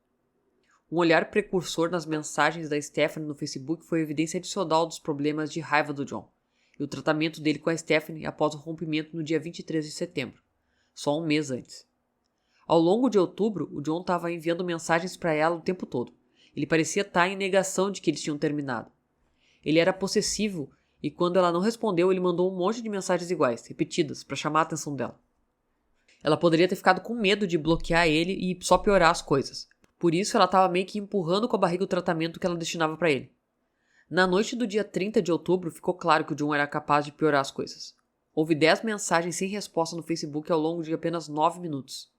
Um olhar precursor nas mensagens da Stephanie no Facebook foi evidência adicional dos problemas de raiva do John e o tratamento dele com a Stephanie após o rompimento no dia 23 de setembro, só um mês antes. Ao longo de outubro, o John estava enviando mensagens para ela o tempo todo. Ele parecia estar em negação de que eles tinham terminado. Ele era possessivo e quando ela não respondeu, ele mandou um monte de mensagens iguais, repetidas, para chamar a atenção dela. Ela poderia ter ficado com medo de bloquear ele e só piorar as coisas. Por isso, ela estava meio que empurrando com a barriga o tratamento que ela destinava para ele. Na noite do dia 30 de outubro, ficou claro que o John era capaz de piorar as coisas. Houve 10 mensagens sem resposta no Facebook ao longo de apenas 9 minutos.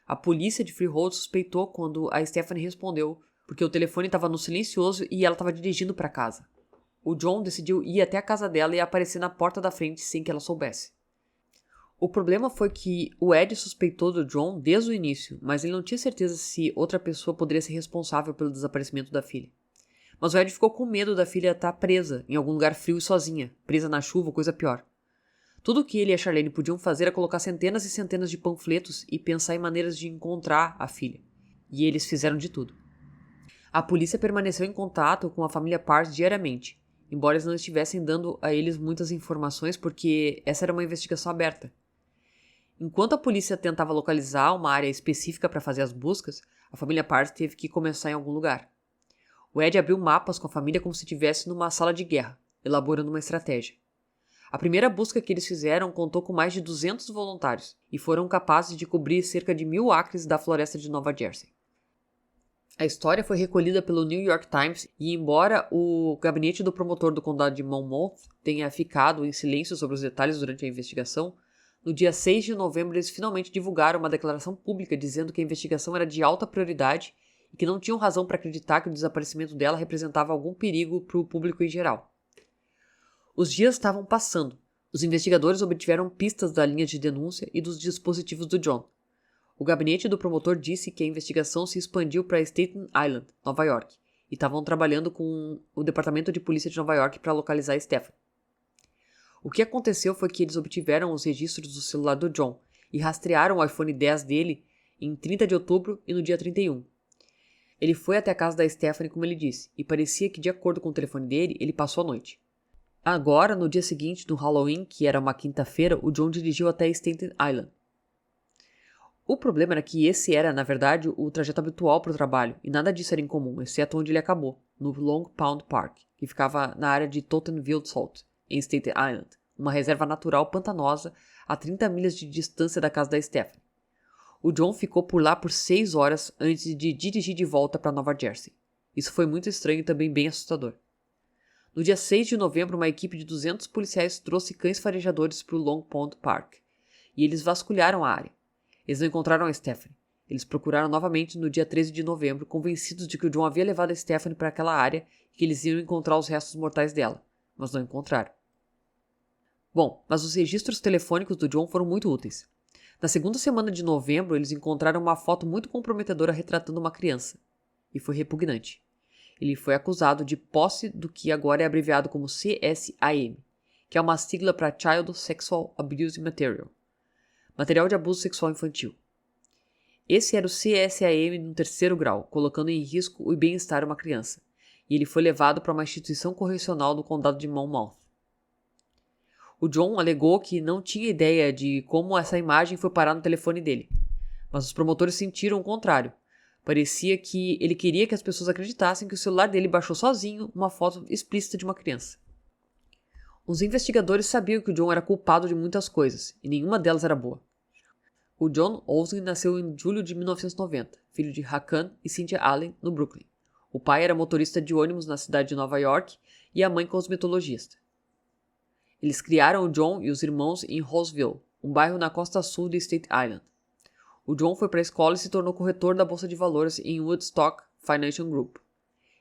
A polícia de Freehold suspeitou quando a Stephanie respondeu, porque o telefone estava no silencioso e ela estava dirigindo para casa. O John decidiu ir até a casa dela e aparecer na porta da frente sem que ela soubesse. O problema foi que o Ed suspeitou do John desde o início, mas ele não tinha certeza se outra pessoa poderia ser responsável pelo desaparecimento da filha. Mas o Ed ficou com medo da filha estar presa em algum lugar frio e sozinha, presa na chuva ou coisa pior. Tudo o que ele e a Charlene podiam fazer era colocar centenas e centenas de panfletos e pensar em maneiras de encontrar a filha. E eles fizeram de tudo. A polícia permaneceu em contato com a família Parrs diariamente, embora eles não estivessem dando a eles muitas informações porque essa era uma investigação aberta. Enquanto a polícia tentava localizar uma área específica para fazer as buscas, a família Parrs teve que começar em algum lugar. O Ed abriu mapas com a família como se estivesse numa sala de guerra, elaborando uma estratégia. A primeira busca que eles fizeram contou com mais de 200 voluntários e foram capazes de cobrir cerca de 1.000 acres da floresta de Nova Jersey. A história foi recolhida pelo New York Times e, embora o gabinete do promotor do condado de Monmouth tenha ficado em silêncio sobre os detalhes durante a investigação, no dia 6 de novembro eles finalmente divulgaram uma declaração pública dizendo que a investigação era de alta prioridade e que não tinham razão para acreditar que o desaparecimento dela representava algum perigo para o público em geral. Os dias estavam passando. Os investigadores obtiveram pistas da linha de denúncia e dos dispositivos do John. O gabinete do promotor disse que a investigação se expandiu para Staten Island, Nova York, e estavam trabalhando com o Departamento de Polícia de Nova York para localizar Stephanie. O que aconteceu foi que eles obtiveram os registros do celular do John e rastrearam o iPhone X dele em 30 de outubro e no dia 31. Ele foi até a casa da Stephanie, como ele disse, e parecia que, de acordo com o telefone dele, ele passou a noite. Agora, no dia seguinte, no Halloween, que era uma quinta-feira, o John dirigiu até Staten Island. O problema era que esse era, na verdade, o trajeto habitual para o trabalho, e nada disso era incomum, exceto onde ele acabou, no Long Pond Park, que ficava na área de Tottenville Salt, em Staten Island, uma reserva natural pantanosa a 30 milhas de distância da casa da Stephanie. O John ficou por lá por 6 horas antes de dirigir de volta para Nova Jersey. Isso foi muito estranho e também bem assustador. No dia 6 de novembro, uma equipe de 200 policiais trouxe cães farejadores para o Long Pond Park, e eles vasculharam a área. Eles não encontraram a Stephanie. Eles procuraram novamente no dia 13 de novembro, convencidos de que o John havia levado a Stephanie para aquela área e que eles iam encontrar os restos mortais dela, mas não encontraram. Bom, mas os registros telefônicos do John foram muito úteis. Na segunda semana de novembro, eles encontraram uma foto muito comprometedora retratando uma criança. E foi repugnante. Ele foi acusado de posse do que agora é abreviado como CSIM, que é uma sigla para Child Sexual Abuse Material. Material de abuso sexual infantil. Esse era o CSIM no 3º grau, colocando em risco o bem-estar de uma criança, e ele foi levado para uma instituição correcional do condado de Monmouth. O John alegou que não tinha ideia de como essa imagem foi parar no telefone dele, mas os promotores sentiram o contrário. Parecia que ele queria que as pessoas acreditassem que o celular dele baixou sozinho uma foto explícita de uma criança. Os investigadores sabiam que o John era culpado de muitas coisas, e nenhuma delas era boa. O John Olsen nasceu em julho de 1990, filho de Hakan e Cynthia Allen, no Brooklyn. O pai era motorista de ônibus na cidade de Nova York e a mãe cosmetologista. Eles criaram o John e os irmãos em Roseville, um bairro na costa sul de Staten Island. O John foi para a escola e se tornou corretor da bolsa de valores em Woodstock Financial Group.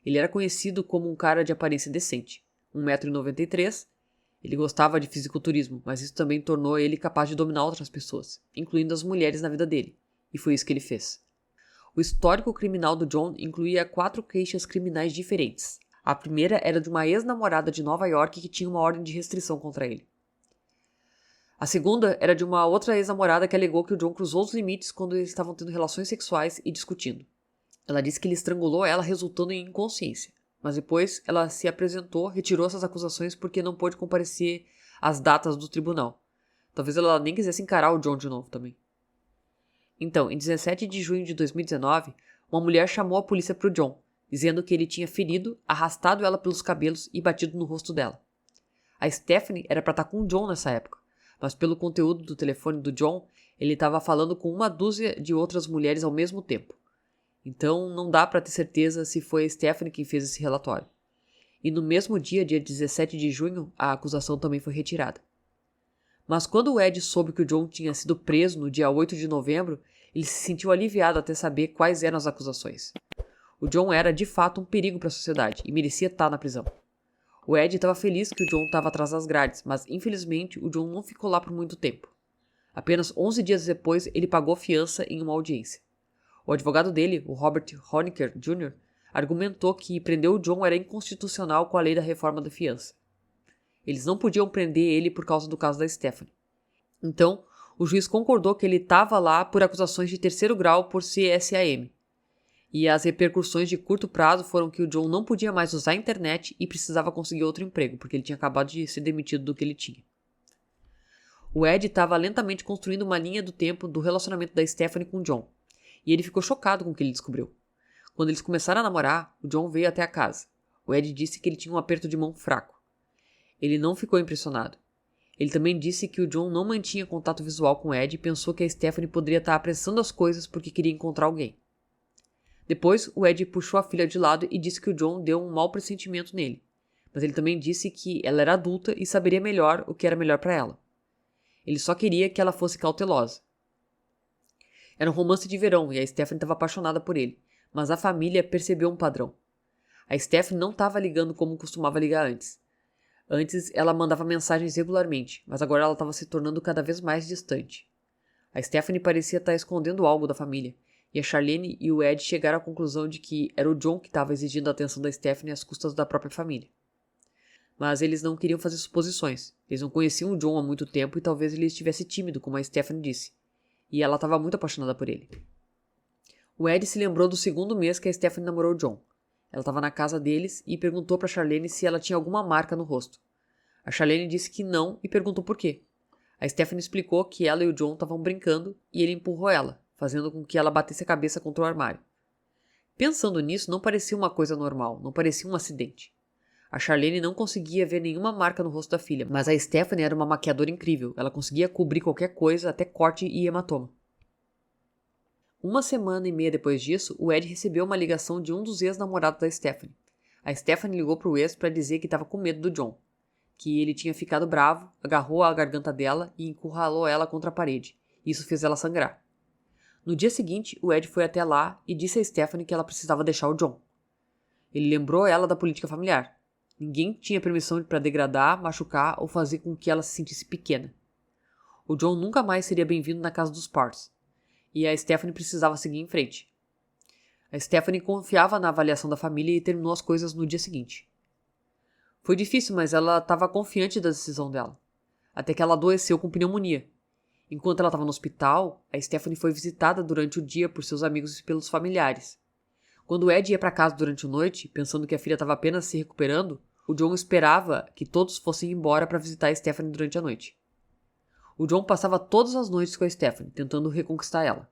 Ele era conhecido como um cara de aparência decente, 1,93 m. Ele gostava de fisiculturismo, mas isso também tornou ele capaz de dominar outras pessoas, incluindo as mulheres na vida dele, e foi isso que ele fez. O histórico criminal do John incluía 4 queixas criminais diferentes. A primeira era de uma ex-namorada de Nova York que tinha uma ordem de restrição contra ele. A segunda era de uma outra ex-namorada que alegou que o John cruzou os limites quando eles estavam tendo relações sexuais e discutindo. Ela disse que ele estrangulou ela, resultando em inconsciência. Mas depois ela se apresentou, retirou essas acusações porque não pôde comparecer às datas do tribunal. Talvez ela nem quisesse encarar o John de novo também. Então, em 17 de junho de 2019, uma mulher chamou a polícia para o John, dizendo que ele tinha ferido, arrastado ela pelos cabelos e batido no rosto dela. A Stephanie era para estar com o John nessa época, mas pelo conteúdo do telefone do John, ele estava falando com uma dúzia de outras mulheres ao mesmo tempo. Então, não dá para ter certeza se foi a Stephanie quem fez esse relatório. E no mesmo dia 17 de junho, a acusação também foi retirada. Mas quando o Ed soube que o John tinha sido preso no dia 8 de novembro, ele se sentiu aliviado até saber quais eram as acusações. O John era, de fato, um perigo para a sociedade e merecia estar na prisão. O Ed estava feliz que o John estava atrás das grades, mas, infelizmente, o John não ficou lá por muito tempo. Apenas 11 dias depois, ele pagou fiança em uma audiência. O advogado dele, o Robert Honecker Jr., argumentou que prender o John era inconstitucional com a lei da reforma da fiança. Eles não podiam prender ele por causa do caso da Stephanie. Então, o juiz concordou que ele estava lá por acusações de 3º grau por CSIM. E as repercussões de curto prazo foram que o John não podia mais usar a internet e precisava conseguir outro emprego, porque ele tinha acabado de ser demitido do que ele tinha. O Ed estava lentamente construindo uma linha do tempo do relacionamento da Stephanie com o John. E ele ficou chocado com o que ele descobriu. Quando eles começaram a namorar, o John veio até a casa. O Ed disse que ele tinha um aperto de mão fraco. Ele não ficou impressionado. Ele também disse que o John não mantinha contato visual com o Ed e pensou que a Stephanie poderia estar apressando as coisas porque queria encontrar alguém. Depois, o Ed puxou a filha de lado e disse que o John deu um mau pressentimento nele, mas ele também disse que ela era adulta e saberia melhor o que era melhor para ela. Ele só queria que ela fosse cautelosa. Era um romance de verão e a Stephanie estava apaixonada por ele, mas a família percebeu um padrão. A Stephanie não estava ligando como costumava ligar antes. Antes, ela mandava mensagens regularmente, mas agora ela estava se tornando cada vez mais distante. A Stephanie parecia estar escondendo algo da família, e a Charlene e o Ed chegaram à conclusão de que era o John que estava exigindo a atenção da Stephanie às custas da própria família. Mas eles não queriam fazer suposições. Eles não conheciam o John há muito tempo e talvez ele estivesse tímido, como a Stephanie disse. E ela estava muito apaixonada por ele. O Ed se lembrou do segundo mês que a Stephanie namorou o John. Ela estava na casa deles e perguntou para Charlene se ela tinha alguma marca no rosto. A Charlene disse que não e perguntou por quê. A Stephanie explicou que ela e o John estavam brincando e ele empurrou ela, fazendo com que ela batesse a cabeça contra o armário. Pensando nisso, não parecia uma coisa normal, não parecia um acidente. A Charlene não conseguia ver nenhuma marca no rosto da filha, mas a Stephanie era uma maquiadora incrível, ela conseguia cobrir qualquer coisa, até corte e hematoma. Uma semana e meia depois disso, o Ed recebeu uma ligação de um dos ex-namorados da Stephanie. A Stephanie ligou para o ex para dizer que estava com medo do John, que ele tinha ficado bravo, agarrou a garganta dela e encurralou ela contra a parede. Isso fez ela sangrar. No dia seguinte, o Ed foi até lá e disse a Stephanie que ela precisava deixar o John. Ele lembrou ela da política familiar. Ninguém tinha permissão para degradar, machucar ou fazer com que ela se sentisse pequena. O John nunca mais seria bem-vindo na casa dos Parrs. E a Stephanie precisava seguir em frente. A Stephanie confiava na avaliação da família e terminou as coisas no dia seguinte. Foi difícil, mas ela estava confiante da decisão dela. Até que ela adoeceu com pneumonia. Enquanto ela estava no hospital, a Stephanie foi visitada durante o dia por seus amigos e pelos familiares. Quando o Ed ia para casa durante a noite, pensando que a filha estava apenas se recuperando, o John esperava que todos fossem embora para visitar a Stephanie durante a noite. O John passava todas as noites com a Stephanie, tentando reconquistar ela.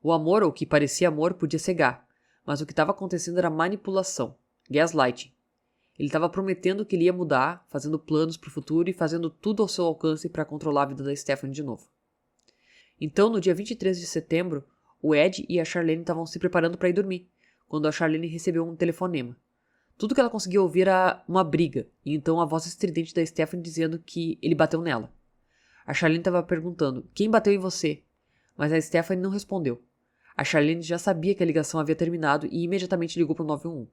O amor, ou o que parecia amor, podia cegar, mas o que estava acontecendo era manipulação, gaslighting. Ele estava prometendo que ele ia mudar, fazendo planos para o futuro e fazendo tudo ao seu alcance para controlar a vida da Stephanie de novo. Então, no dia 23 de setembro, o Ed e a Charlene estavam se preparando para ir dormir, quando a Charlene recebeu um telefonema. Tudo que ela conseguia ouvir era uma briga, e então a voz estridente da Stephanie dizendo que ele bateu nela. A Charlene estava perguntando, quem bateu em você? Mas a Stephanie não respondeu. A Charlene já sabia que a ligação havia terminado e imediatamente ligou para o 911.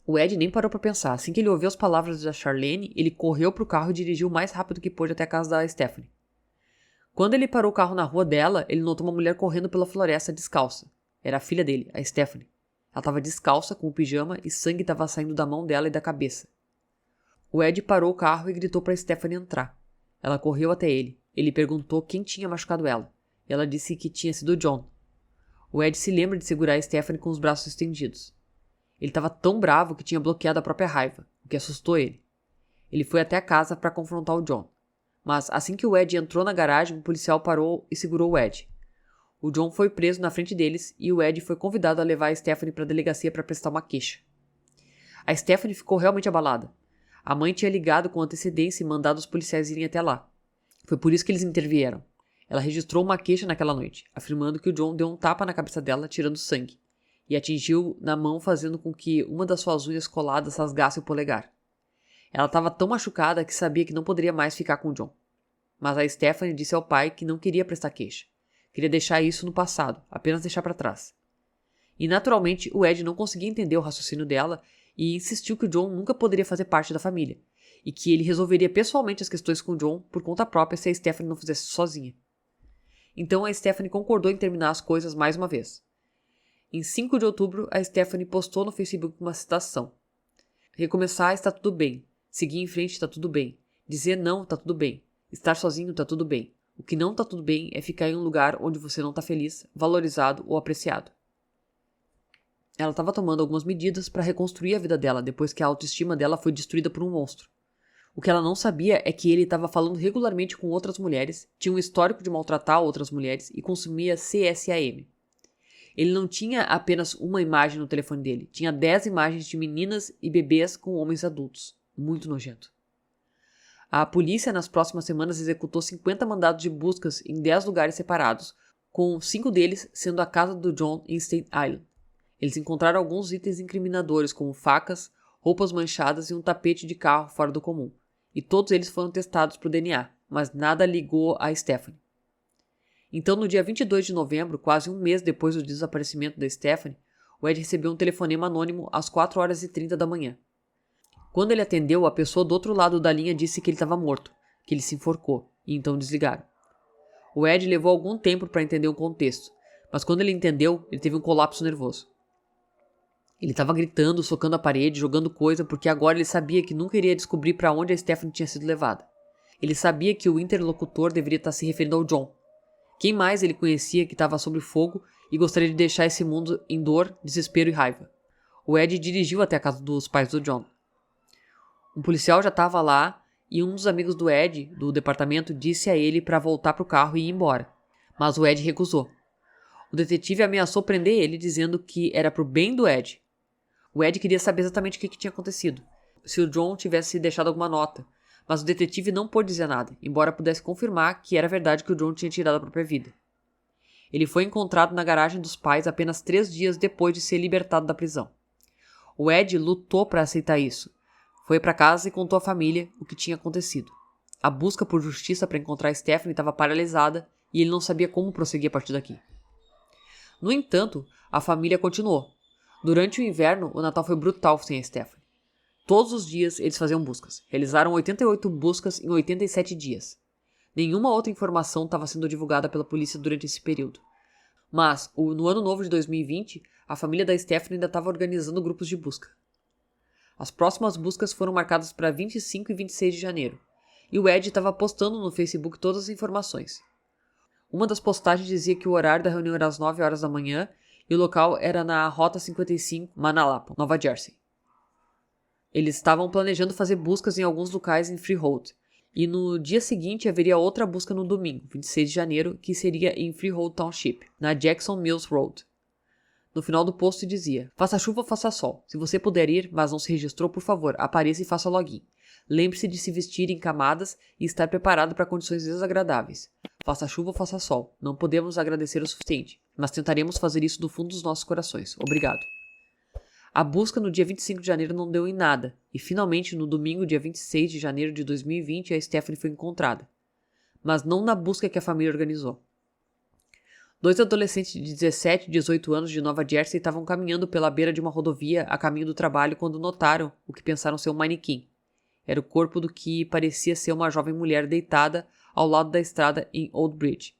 O Ed nem parou para pensar. Assim que ele ouviu as palavras da Charlene, ele correu para o carro e dirigiu o mais rápido que pôde até a casa da Stephanie. Quando ele parou o carro na rua dela, ele notou uma mulher correndo pela floresta descalça. Era a filha dele, a Stephanie. Ela estava descalça, com o pijama, e sangue estava saindo da mão dela e da cabeça. O Ed parou o carro e gritou para Stephanie entrar. Ela correu até ele. Ele perguntou quem tinha machucado ela. Ela disse que tinha sido John. O Ed se lembra de segurar a Stephanie com os braços estendidos. Ele estava tão bravo que tinha bloqueado a própria raiva, o que assustou ele. Ele foi até a casa para confrontar o John. Mas assim que o Ed entrou na garagem, um policial parou e segurou o Ed. O John foi preso na frente deles e o Ed foi convidado a levar a Stephanie para a delegacia para prestar uma queixa. A Stephanie ficou realmente abalada. A mãe tinha ligado com antecedência e mandado os policiais irem até lá. Foi por isso que eles intervieram. Ela registrou uma queixa naquela noite, afirmando que o John deu um tapa na cabeça dela, tirando sangue, e atingiu na mão, fazendo com que uma das suas unhas coladas rasgasse o polegar. Ela estava tão machucada que sabia que não poderia mais ficar com o John. Mas a Stephanie disse ao pai que não queria prestar queixa. Queria deixar isso no passado, apenas deixar para trás. E naturalmente o Ed não conseguia entender o raciocínio dela e insistiu que o John nunca poderia fazer parte da família, e que ele resolveria pessoalmente as questões com o John por conta própria se a Stephanie não fizesse sozinha. Então a Stephanie concordou em terminar as coisas mais uma vez. Em 5 de outubro, a Stephanie postou no Facebook uma citação. Recomeçar está tudo bem. Seguir em frente está tudo bem. Dizer não está tudo bem. Estar sozinho está tudo bem. O que não está tudo bem é ficar em um lugar onde você não está feliz, valorizado ou apreciado. Ela estava tomando algumas medidas para reconstruir a vida dela depois que a autoestima dela foi destruída por um monstro. O que ela não sabia é que ele estava falando regularmente com outras mulheres, tinha um histórico de maltratar outras mulheres e consumia CSAM. Ele não tinha apenas uma imagem no telefone dele, tinha 10 imagens de meninas e bebês com homens adultos. Muito nojento. A polícia nas próximas semanas executou 50 mandados de buscas em 10 lugares separados, com 5 deles sendo a casa do John em Staten Island. Eles encontraram alguns itens incriminadores, como facas, roupas manchadas e um tapete de carro fora do comum, e todos eles foram testados para o DNA, mas nada ligou a Stephanie. Então, no dia 22 de novembro, quase um mês depois do desaparecimento da Stephanie, o Ed recebeu um telefonema anônimo às 4h30 da manhã. Quando ele atendeu, a pessoa do outro lado da linha disse que ele estava morto, que ele se enforcou, e então desligaram. O Ed levou algum tempo para entender o contexto, mas quando ele entendeu, ele teve um colapso nervoso. Ele estava gritando, socando a parede, jogando coisa, porque agora ele sabia que nunca iria descobrir para onde a Stephanie tinha sido levada. Ele sabia que o interlocutor deveria estar se referindo ao John. Quem mais ele conhecia que estava sob fogo e gostaria de deixar esse mundo em dor, desespero e raiva? O Ed dirigiu até a casa dos pais do John. Um policial já estava lá e um dos amigos do Ed, do departamento, disse a ele para voltar para o carro e ir embora. Mas o Ed recusou. O detetive ameaçou prender ele, dizendo que era para o bem do Ed. O Ed queria saber exatamente o que tinha acontecido, se o John tivesse deixado alguma nota, mas o detetive não pôde dizer nada, embora pudesse confirmar que era verdade que o John tinha tirado a própria vida. Ele foi encontrado na garagem dos pais apenas 3 dias depois de ser libertado da prisão. O Ed lutou para aceitar isso. Foi para casa e contou à família o que tinha acontecido. A busca por justiça para encontrar Stephanie estava paralisada e ele não sabia como prosseguir a partir daqui. No entanto, a família continuou. Durante o inverno, o Natal foi brutal sem a Stephanie. Todos os dias eles faziam buscas. Realizaram 88 buscas em 87 dias. Nenhuma outra informação estava sendo divulgada pela polícia durante esse período. Mas, no ano novo de 2020, a família da Stephanie ainda estava organizando grupos de busca. As próximas buscas foram marcadas para 25 e 26 de janeiro, e o Ed estava postando no Facebook todas as informações. Uma das postagens dizia que o horário da reunião era às 9 horas da manhã e o local era na Rota 55, Manalapan, Nova Jersey. Eles estavam planejando fazer buscas em alguns locais em Freehold, e no dia seguinte haveria outra busca no domingo, 26 de janeiro, que seria em Freehold Township, na Jackson Mills Road. No final do post dizia: faça chuva ou faça sol. Se você puder ir, mas não se registrou, por favor, apareça e faça login. Lembre-se de se vestir em camadas e estar preparado para condições desagradáveis. Faça chuva ou faça sol. Não podemos agradecer o suficiente, mas tentaremos fazer isso do fundo dos nossos corações. Obrigado. A busca no dia 25 de janeiro não deu em nada, e finalmente no domingo, dia 26 de janeiro de 2020, a Stephanie foi encontrada. Mas não na busca que a família organizou. 2 adolescentes de 17 e 18 anos de Nova Jersey estavam caminhando pela beira de uma rodovia a caminho do trabalho quando notaram o que pensaram ser um manequim. Era o corpo do que parecia ser uma jovem mulher deitada ao lado da estrada em Old Bridge,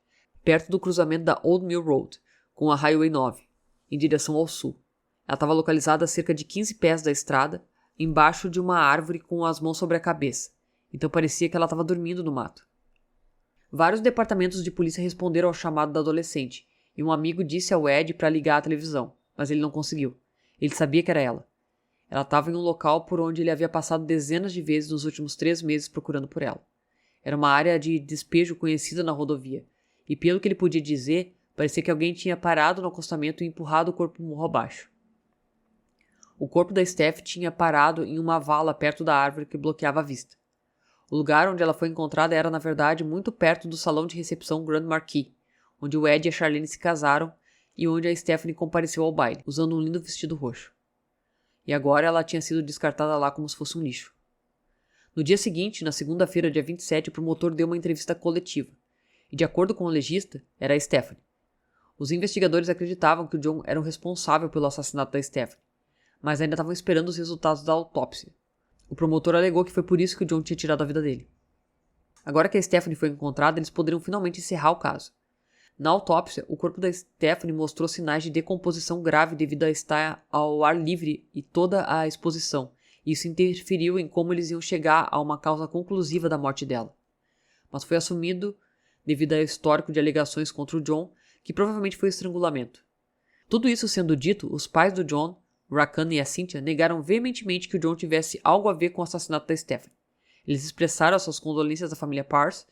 perto do cruzamento da Old Mill Road, com a Highway 9, em direção ao sul. Ela estava localizada a cerca de 15 pés da estrada, embaixo de uma árvore com as mãos sobre a cabeça, então parecia que ela estava dormindo no mato. Vários departamentos de polícia responderam ao chamado da adolescente, e um amigo disse ao Ed para ligar a televisão, mas ele não conseguiu. Ele sabia que era ela. Ela estava em um local por onde ele havia passado dezenas de vezes nos últimos 3 meses procurando por ela. Era uma área de despejo conhecida na rodovia, e pelo que ele podia dizer, parecia que alguém tinha parado no acostamento e empurrado o corpo morro abaixo. O corpo da Steph tinha parado em uma vala perto da árvore que bloqueava a vista. O lugar onde ela foi encontrada era, na verdade, muito perto do salão de recepção Grand Marquis, onde o Ed e a Charlene se casaram e onde a Stephanie compareceu ao baile, usando um lindo vestido roxo. E agora ela tinha sido descartada lá como se fosse um lixo. No dia seguinte, na segunda-feira, dia 27, o promotor deu uma entrevista coletiva, e de acordo com o legista, era a Stephanie. Os investigadores acreditavam que o John era o responsável pelo assassinato da Stephanie, mas ainda estavam esperando os resultados da autópsia. O promotor alegou que foi por isso que o John tinha tirado a vida dele. Agora que a Stephanie foi encontrada, eles poderiam finalmente encerrar o caso. Na autópsia, o corpo da Stephanie mostrou sinais de decomposição grave devido a estar ao ar livre e toda a exposição. Isso interferiu em como eles iam chegar a uma causa conclusiva da morte dela. Mas foi assumido, devido ao histórico de alegações contra o John, que provavelmente foi estrangulamento. Tudo isso sendo dito, os pais do John, Rakan e a Cynthia, negaram veementemente que o John tivesse algo a ver com o assassinato da Stephanie. Eles expressaram suas condolências à família Parrs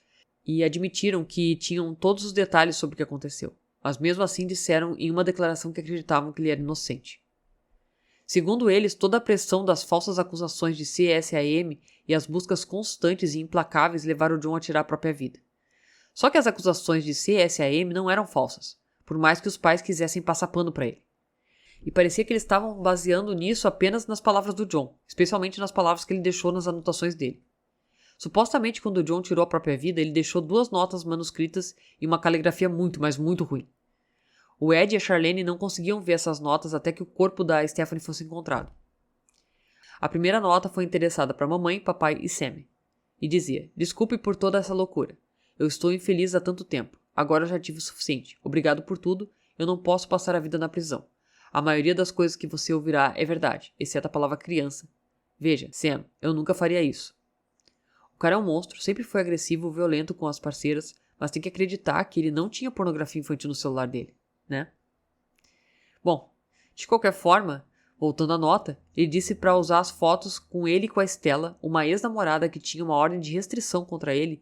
e admitiram que tinham todos os detalhes sobre o que aconteceu, mas mesmo assim disseram em uma declaração que acreditavam que ele era inocente. Segundo eles, toda a pressão das falsas acusações de CSAM e as buscas constantes e implacáveis levaram o John a tirar a própria vida. Só que as acusações de CSAM não eram falsas, por mais que os pais quisessem passar pano para ele. e parecia que eles estavam baseando nisso apenas nas palavras do John, especialmente nas palavras que ele deixou nas anotações dele. Supostamente, quando o John tirou a própria vida, ele deixou 2 notas manuscritas e uma caligrafia muito, mas muito ruim. O Ed e a Charlene não conseguiam ver essas notas até que o corpo da Stephanie fosse encontrado. A primeira nota foi endereçada para mamãe, papai e Sammy, e dizia: "Desculpe por toda essa loucura. Eu estou infeliz há tanto tempo. Agora eu já tive o suficiente. Obrigado por tudo. Eu não posso passar a vida na prisão. A maioria das coisas que você ouvirá é verdade, exceto a palavra criança. Veja, Sam, eu nunca faria isso." O cara é um monstro, sempre foi agressivo, violento com as parceiras, mas tem que acreditar que ele não tinha pornografia infantil no celular dele, né? Bom, de qualquer forma, voltando à nota, ele disse para usar as fotos com ele e com a Stella, uma ex-namorada que tinha uma ordem de restrição contra ele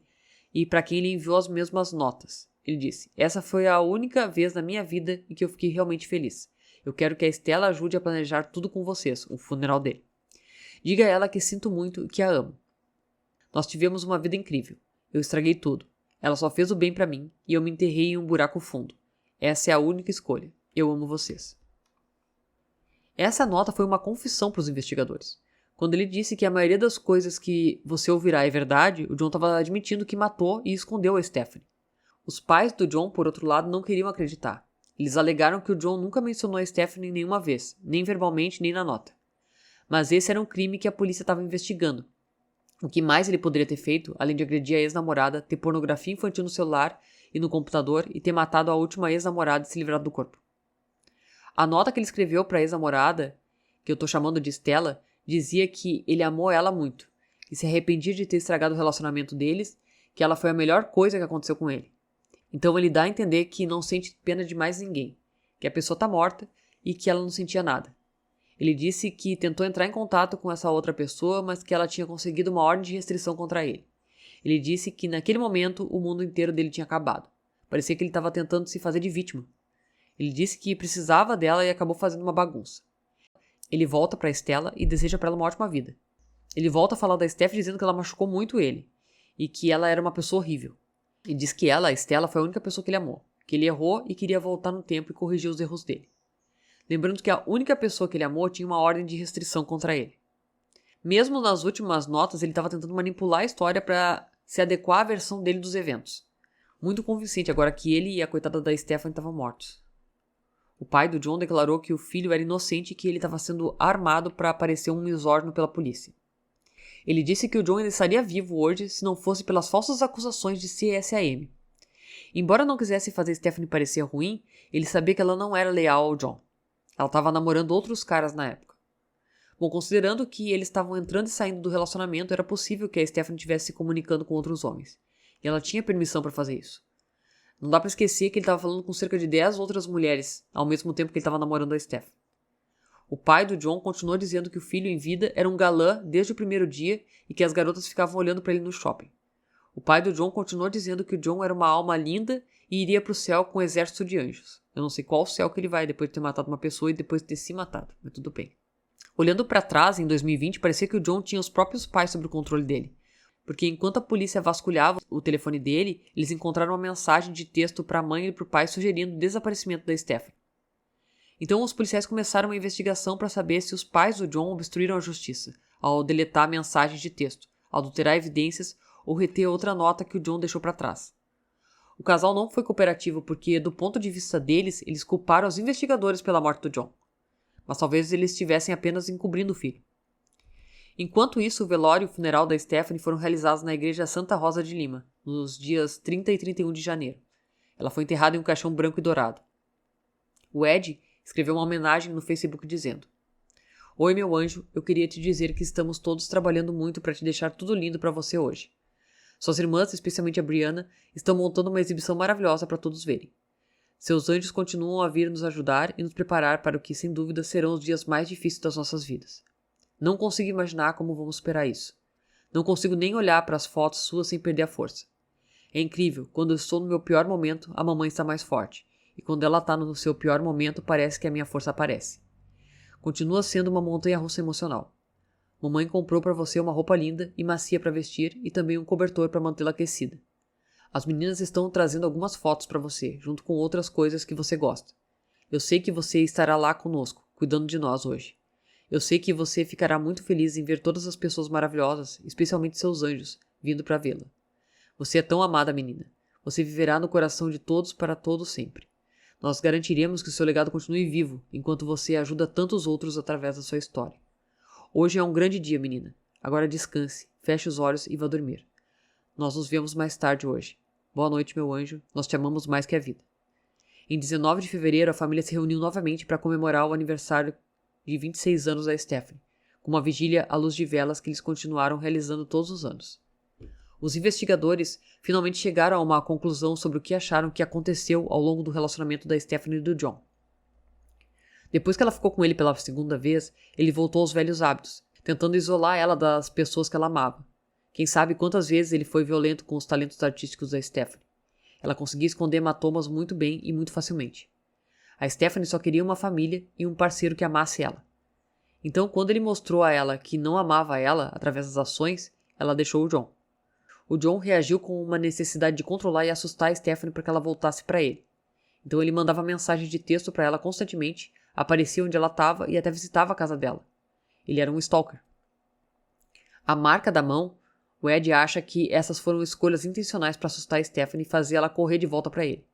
e para quem ele enviou as mesmas notas. Ele disse: "Essa foi a única vez na minha vida em que eu fiquei realmente feliz. Eu quero que a Stella ajude a planejar tudo com vocês, o funeral dele. Diga a ela que sinto muito e que a amo. Nós tivemos uma vida incrível. Eu estraguei tudo. Ela só fez o bem pra mim e eu me enterrei em um buraco fundo. Essa é a única escolha. Eu amo vocês." Essa nota foi uma confissão para os investigadores. Quando ele disse que a maioria das coisas que você ouvirá é verdade, o John estava admitindo que matou e escondeu a Stephanie. Os pais do John, por outro lado, não queriam acreditar. Eles alegaram que o John nunca mencionou a Stephanie nenhuma vez, nem verbalmente nem na nota. Mas esse era um crime que a polícia estava investigando. O que mais ele poderia ter feito, além de agredir a ex-namorada, ter pornografia infantil no celular e no computador e ter matado a última ex-namorada e se livrado do corpo? A nota que ele escreveu para a ex-namorada, que eu tô chamando de Stella, dizia que ele amou ela muito, que se arrependia de ter estragado o relacionamento deles, que ela foi a melhor coisa que aconteceu com ele. Então ele dá a entender que não sente pena de mais ninguém, que a pessoa tá morta e que ela não sentia nada. Ele disse que tentou entrar em contato com essa outra pessoa, mas que ela tinha conseguido uma ordem de restrição contra ele. Ele disse que naquele momento o mundo inteiro dele tinha acabado. Parecia que ele estava tentando se fazer de vítima. Ele disse que precisava dela e acabou fazendo uma bagunça. Ele volta para Stella e deseja para ela uma ótima vida. Ele volta a falar da Steph dizendo que ela machucou muito ele e que ela era uma pessoa horrível. E diz que ela, a Stella, foi a única pessoa que ele amou, que ele errou e queria voltar no tempo e corrigir os erros dele. Lembrando que a única pessoa que ele amou tinha uma ordem de restrição contra ele. Mesmo nas últimas notas, ele estava tentando manipular a história para se adequar à versão dele dos eventos. Muito convincente agora que ele e a coitada da Stephanie estavam mortos. O pai do John declarou que o filho era inocente e que ele estava sendo armado para parecer um misógino pela polícia. Ele disse que o John ainda estaria vivo hoje se não fosse pelas falsas acusações de CSAM. Embora não quisesse fazer Stephanie parecer ruim, ele sabia que ela não era leal ao John. Ela estava namorando outros caras na época. Bom, considerando que eles estavam entrando e saindo do relacionamento, era possível que a Stephanie estivesse se comunicando com outros homens. E ela tinha permissão para fazer isso. Não dá para esquecer que ele estava falando com cerca de 10 outras mulheres, ao mesmo tempo que ele estava namorando a Stephanie. O pai do John continuou dizendo que o filho em vida era um galã desde o primeiro dia e que as garotas ficavam olhando para ele no shopping. O pai do John continuou dizendo que o John era uma alma linda e iria para o céu com um exército de anjos. Eu não sei qual céu que ele vai depois de ter matado uma pessoa e depois de ter se matado, mas tudo bem. Olhando para trás, em 2020, parecia que o John tinha os próprios pais sob o controle dele. Porque enquanto a polícia vasculhava o telefone dele, eles encontraram uma mensagem de texto para a mãe e para o pai sugerindo o desaparecimento da Stephanie. Então os policiais começaram uma investigação para saber se os pais do John obstruíram a justiça, ao deletar mensagens de texto, adulterar evidências ou reter outra nota que o John deixou para trás. O casal não foi cooperativo porque, do ponto de vista deles, eles culparam os investigadores pela morte do John. Mas talvez eles estivessem apenas encobrindo o filho. Enquanto isso, o velório e o funeral da Stephanie foram realizados na igreja Santa Rosa de Lima, nos dias 30 e 31 de janeiro. Ela foi enterrada em um caixão branco e dourado. O Ed escreveu uma homenagem no Facebook dizendo: "Oi, meu anjo, eu queria te dizer que estamos todos trabalhando muito para te deixar tudo lindo para você hoje. Suas irmãs, especialmente a Brianna, estão montando uma exibição maravilhosa para todos verem. Seus anjos continuam a vir nos ajudar e nos preparar para o que, sem dúvida, serão os dias mais difíceis das nossas vidas. Não consigo imaginar como vamos superar isso. Não consigo nem olhar para as fotos suas sem perder a força. É incrível, quando eu estou no meu pior momento, a mamãe está mais forte. E quando ela está no seu pior momento, parece que a minha força aparece. Continua sendo uma montanha-russa emocional. Mamãe comprou para você uma roupa linda e macia para vestir e também um cobertor para mantê-la aquecida. As meninas estão trazendo algumas fotos para você, junto com outras coisas que você gosta. Eu sei que você estará lá conosco, cuidando de nós hoje. Eu sei que você ficará muito feliz em ver todas as pessoas maravilhosas, especialmente seus anjos, vindo para vê-la. Você é tão amada, menina. Você viverá no coração de todos para todo sempre. Nós garantiremos que seu legado continue vivo, enquanto você ajuda tantos outros através da sua história. Hoje é um grande dia, menina. Agora descanse, feche os olhos e vá dormir. Nós nos vemos mais tarde hoje. Boa noite, meu anjo. Nós te amamos mais que a vida. Em 19 de fevereiro, a família se reuniu novamente para comemorar o aniversário de 26 anos da Stephanie, com uma vigília à luz de velas que eles continuaram realizando todos os anos. Os investigadores finalmente chegaram a uma conclusão sobre o que acharam que aconteceu ao longo do relacionamento da Stephanie e do John. Depois que ela ficou com ele pela segunda vez, ele voltou aos velhos hábitos, tentando isolar ela das pessoas que ela amava. Quem sabe quantas vezes ele foi violento com os talentos artísticos da Stephanie. Ela conseguia esconder hematomas muito bem e muito facilmente. A Stephanie só queria uma família e um parceiro que amasse ela. Então, quando ele mostrou a ela que não amava ela através das ações, ela deixou o John. O John reagiu com uma necessidade de controlar e assustar a Stephanie para que ela voltasse para ele. Então ele mandava mensagens de texto para ela constantemente, aparecia onde ela estava e até visitava a casa dela. Ele era um stalker. A marca da mão, o Ed acha que essas foram escolhas intencionais para assustar a Stephanie e fazer ela correr de volta para ele.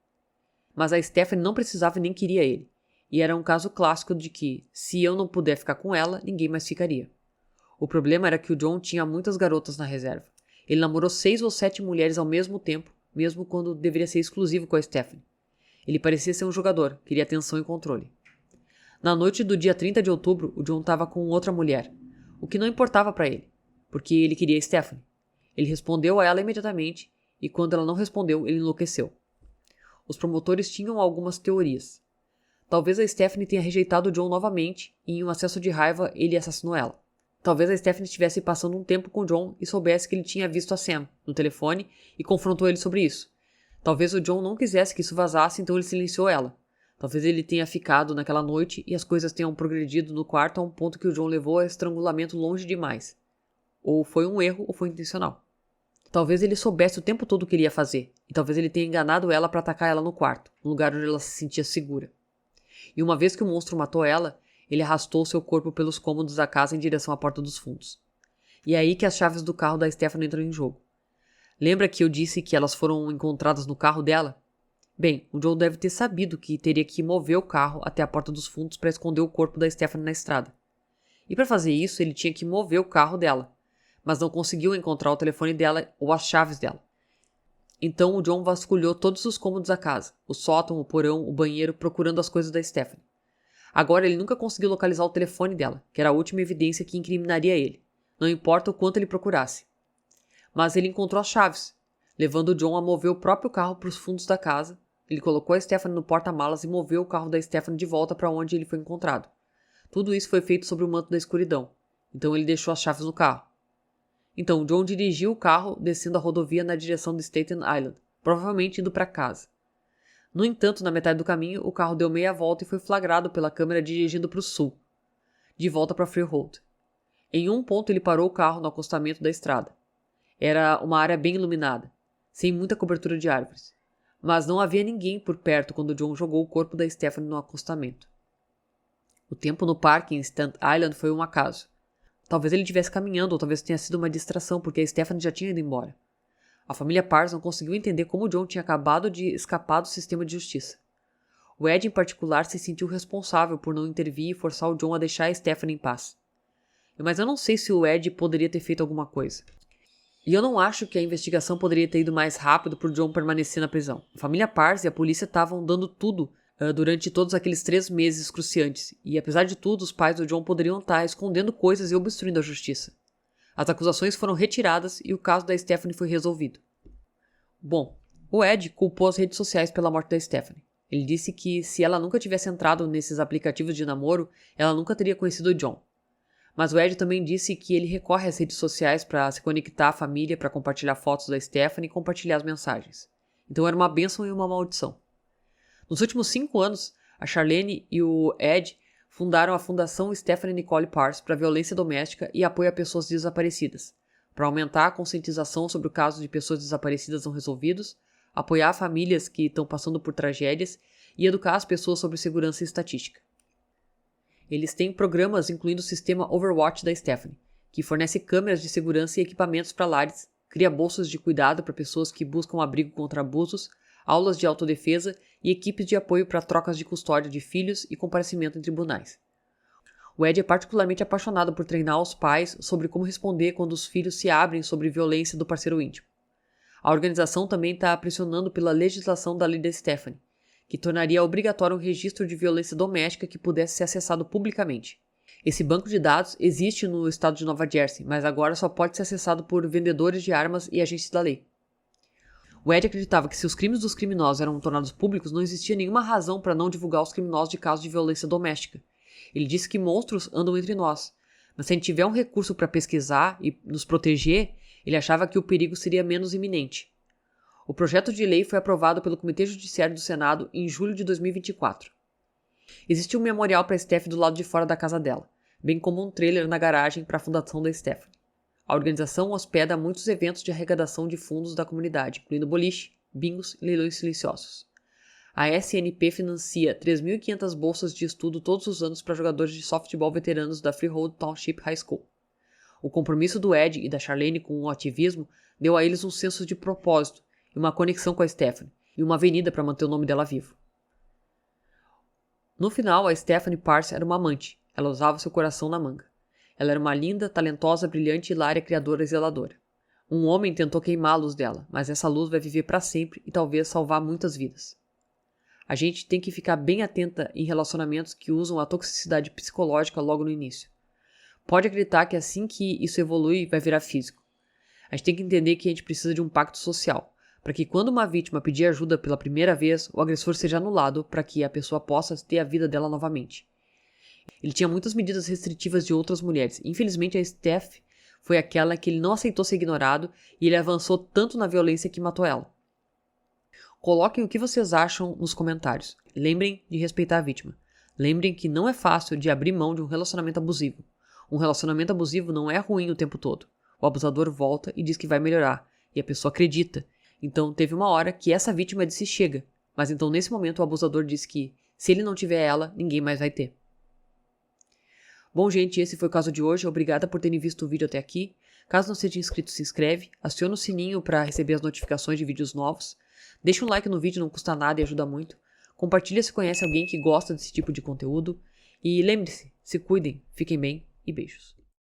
Mas a Stephanie não precisava e nem queria ele, e era um caso clássico de que, se eu não puder ficar com ela, ninguém mais ficaria. O problema era que o John tinha muitas garotas na reserva. Ele namorou 6 ou 7 mulheres ao mesmo tempo, mesmo quando deveria ser exclusivo com a Stephanie. Ele parecia ser um jogador, queria atenção e controle. Na noite do dia 30 de outubro, o John estava com outra mulher, o que não importava para ele, porque ele queria a Stephanie. Ele respondeu a ela imediatamente, e quando ela não respondeu, ele enlouqueceu. Os promotores tinham algumas teorias. Talvez a Stephanie tenha rejeitado o John novamente, e em um acesso de raiva, ele assassinou ela. Talvez a Stephanie estivesse passando um tempo com o John e soubesse que ele tinha visto a Sam no telefone e confrontou ele sobre isso. Talvez o John não quisesse que isso vazasse, então ele silenciou ela. Talvez ele tenha ficado naquela noite e as coisas tenham progredido no quarto a um ponto que o John levou a estrangulamento longe demais. Ou foi um erro ou foi intencional. Talvez ele soubesse o tempo todo o que ele ia fazer, e talvez ele tenha enganado ela para atacar ela no quarto, no lugar onde ela se sentia segura. E uma vez que o monstro matou ela, ele arrastou seu corpo pelos cômodos da casa em direção à porta dos fundos. E é aí que as chaves do carro da Stephanie entram em jogo. Lembra que eu disse que elas foram encontradas no carro dela? Bem, o Joe deve ter sabido que teria que mover o carro até a porta dos fundos para esconder o corpo da Stephanie na estrada. E para fazer isso, ele tinha que mover o carro dela, mas não conseguiu encontrar o telefone dela ou as chaves dela. Então o John vasculhou todos os cômodos da casa, o sótão, o porão, o banheiro, procurando as coisas da Stephanie. Agora ele nunca conseguiu localizar o telefone dela, que era a última evidência que incriminaria ele, não importa o quanto ele procurasse. Mas ele encontrou as chaves, levando o John a mover o próprio carro para os fundos da casa. Ele colocou a Stephanie no porta-malas e moveu o carro da Stephanie de volta para onde ele foi encontrado. Tudo isso foi feito sob o manto da escuridão, então ele deixou as chaves no carro. Então John dirigiu o carro descendo a rodovia na direção de Staten Island, provavelmente indo para casa. No entanto, na metade do caminho, o carro deu meia volta e foi flagrado pela câmera dirigindo para o sul, de volta para Freehold. Em um ponto ele parou o carro no acostamento da estrada. Era uma área bem iluminada, sem muita cobertura de árvores. Mas não havia ninguém por perto quando John jogou o corpo da Stephanie no acostamento. O tempo no parque em Staten Island foi um acaso. Talvez ele estivesse caminhando ou talvez tenha sido uma distração porque a Stephanie já tinha ido embora. A família Parrs não conseguiu entender como John tinha acabado de escapar do sistema de justiça. O Ed, em particular, se sentiu responsável por não intervir e forçar o John a deixar a Stephanie em paz. Mas eu não sei se o Ed poderia ter feito alguma coisa. E eu não acho que a investigação poderia ter ido mais rápido por John permanecer na prisão. A família Parrs e a polícia estavam dando tudo durante todos aqueles 3 meses cruciantes. E apesar de tudo, os pais do John poderiam estar escondendo coisas e obstruindo a justiça. As acusações foram retiradas e o caso da Stephanie foi resolvido. Bom, o Ed culpou as redes sociais pela morte da Stephanie. Ele disse que se ela nunca tivesse entrado nesses aplicativos de namoro, ela nunca teria conhecido o John. Mas o Ed também disse que ele recorre às redes sociais para se conectar à família, para compartilhar fotos da Stephanie e compartilhar as mensagens. Então era uma bênção e uma maldição. Nos últimos 5 anos, a Charlene e o Ed fundaram a Fundação Stephanie Nicole Parrs para violência doméstica e apoio a pessoas desaparecidas, para aumentar a conscientização sobre o caso de pessoas desaparecidas não resolvidos, apoiar famílias que estão passando por tragédias e educar as pessoas sobre segurança e estatística. Eles têm programas incluindo o sistema Overwatch da Stephanie, que fornece câmeras de segurança e equipamentos para lares, cria bolsas de cuidado para pessoas que buscam abrigo contra abusos, aulas de autodefesa e equipes de apoio para trocas de custódia de filhos e comparecimento em tribunais. O Ed é particularmente apaixonado por treinar os pais sobre como responder quando os filhos se abrem sobre violência do parceiro íntimo. A organização também está pressionando pela legislação da lei da Stephanie, que tornaria obrigatório um registro de violência doméstica que pudesse ser acessado publicamente. Esse banco de dados existe no estado de Nova Jersey, mas agora só pode ser acessado por vendedores de armas e agentes da lei. O Ed acreditava que se os crimes dos criminosos eram tornados públicos, não existia nenhuma razão para não divulgar os criminosos de casos de violência doméstica. Ele disse que monstros andam entre nós, mas se a gente tiver um recurso para pesquisar e nos proteger, ele achava que o perigo seria menos iminente. O projeto de lei foi aprovado pelo Comitê Judiciário do Senado em julho de 2024. Existe um memorial para Steph do lado de fora da casa dela, bem como um trailer na garagem para a fundação da Stephanie. A organização hospeda muitos eventos de arrecadação de fundos da comunidade, incluindo boliche, bingos e leilões silenciosos. A SNP financia 3.500 bolsas de estudo todos os anos para jogadores de softball veteranos da Freehold Township High School. O compromisso do Ed e da Charlene com o ativismo deu a eles um senso de propósito e uma conexão com a Stephanie, e uma avenida para manter o nome dela vivo. No final, a Stephanie Parse era uma amante. Ela usava seu coração na manga. Ela era uma linda, talentosa, brilhante, hilária, criadora e zeladora. Um homem tentou queimar a luz dela, mas essa luz vai viver para sempre e talvez salvar muitas vidas. A gente tem que ficar bem atenta em relacionamentos que usam a toxicidade psicológica logo no início. Pode acreditar que assim que isso evolui, vai virar físico. A gente tem que entender que a gente precisa de um pacto social, para que quando uma vítima pedir ajuda pela primeira vez, o agressor seja anulado para que a pessoa possa ter a vida dela novamente. Ele tinha muitas medidas restritivas de outras mulheres. Infelizmente, a Steph foi aquela que ele não aceitou ser ignorado e ele avançou tanto na violência que matou ela. Coloquem o que vocês acham nos comentários. Lembrem de respeitar a vítima. Lembrem que não é fácil de abrir mão de um relacionamento abusivo. Um relacionamento abusivo não é ruim o tempo todo. O abusador volta e diz que vai melhorar, e a pessoa acredita. Então teve uma hora que essa vítima disse chega, mas então nesse momento o abusador disse que se ele não tiver ela, ninguém mais vai ter. Bom, gente, esse foi o caso de hoje. Obrigada por terem visto o vídeo até aqui. Caso não seja inscrito, se inscreve, aciona o sininho para receber as notificações de vídeos novos. Deixa um like no vídeo, não custa nada e ajuda muito. Compartilha se conhece alguém que gosta desse tipo de conteúdo. E lembre-se, se cuidem, fiquem bem e beijos.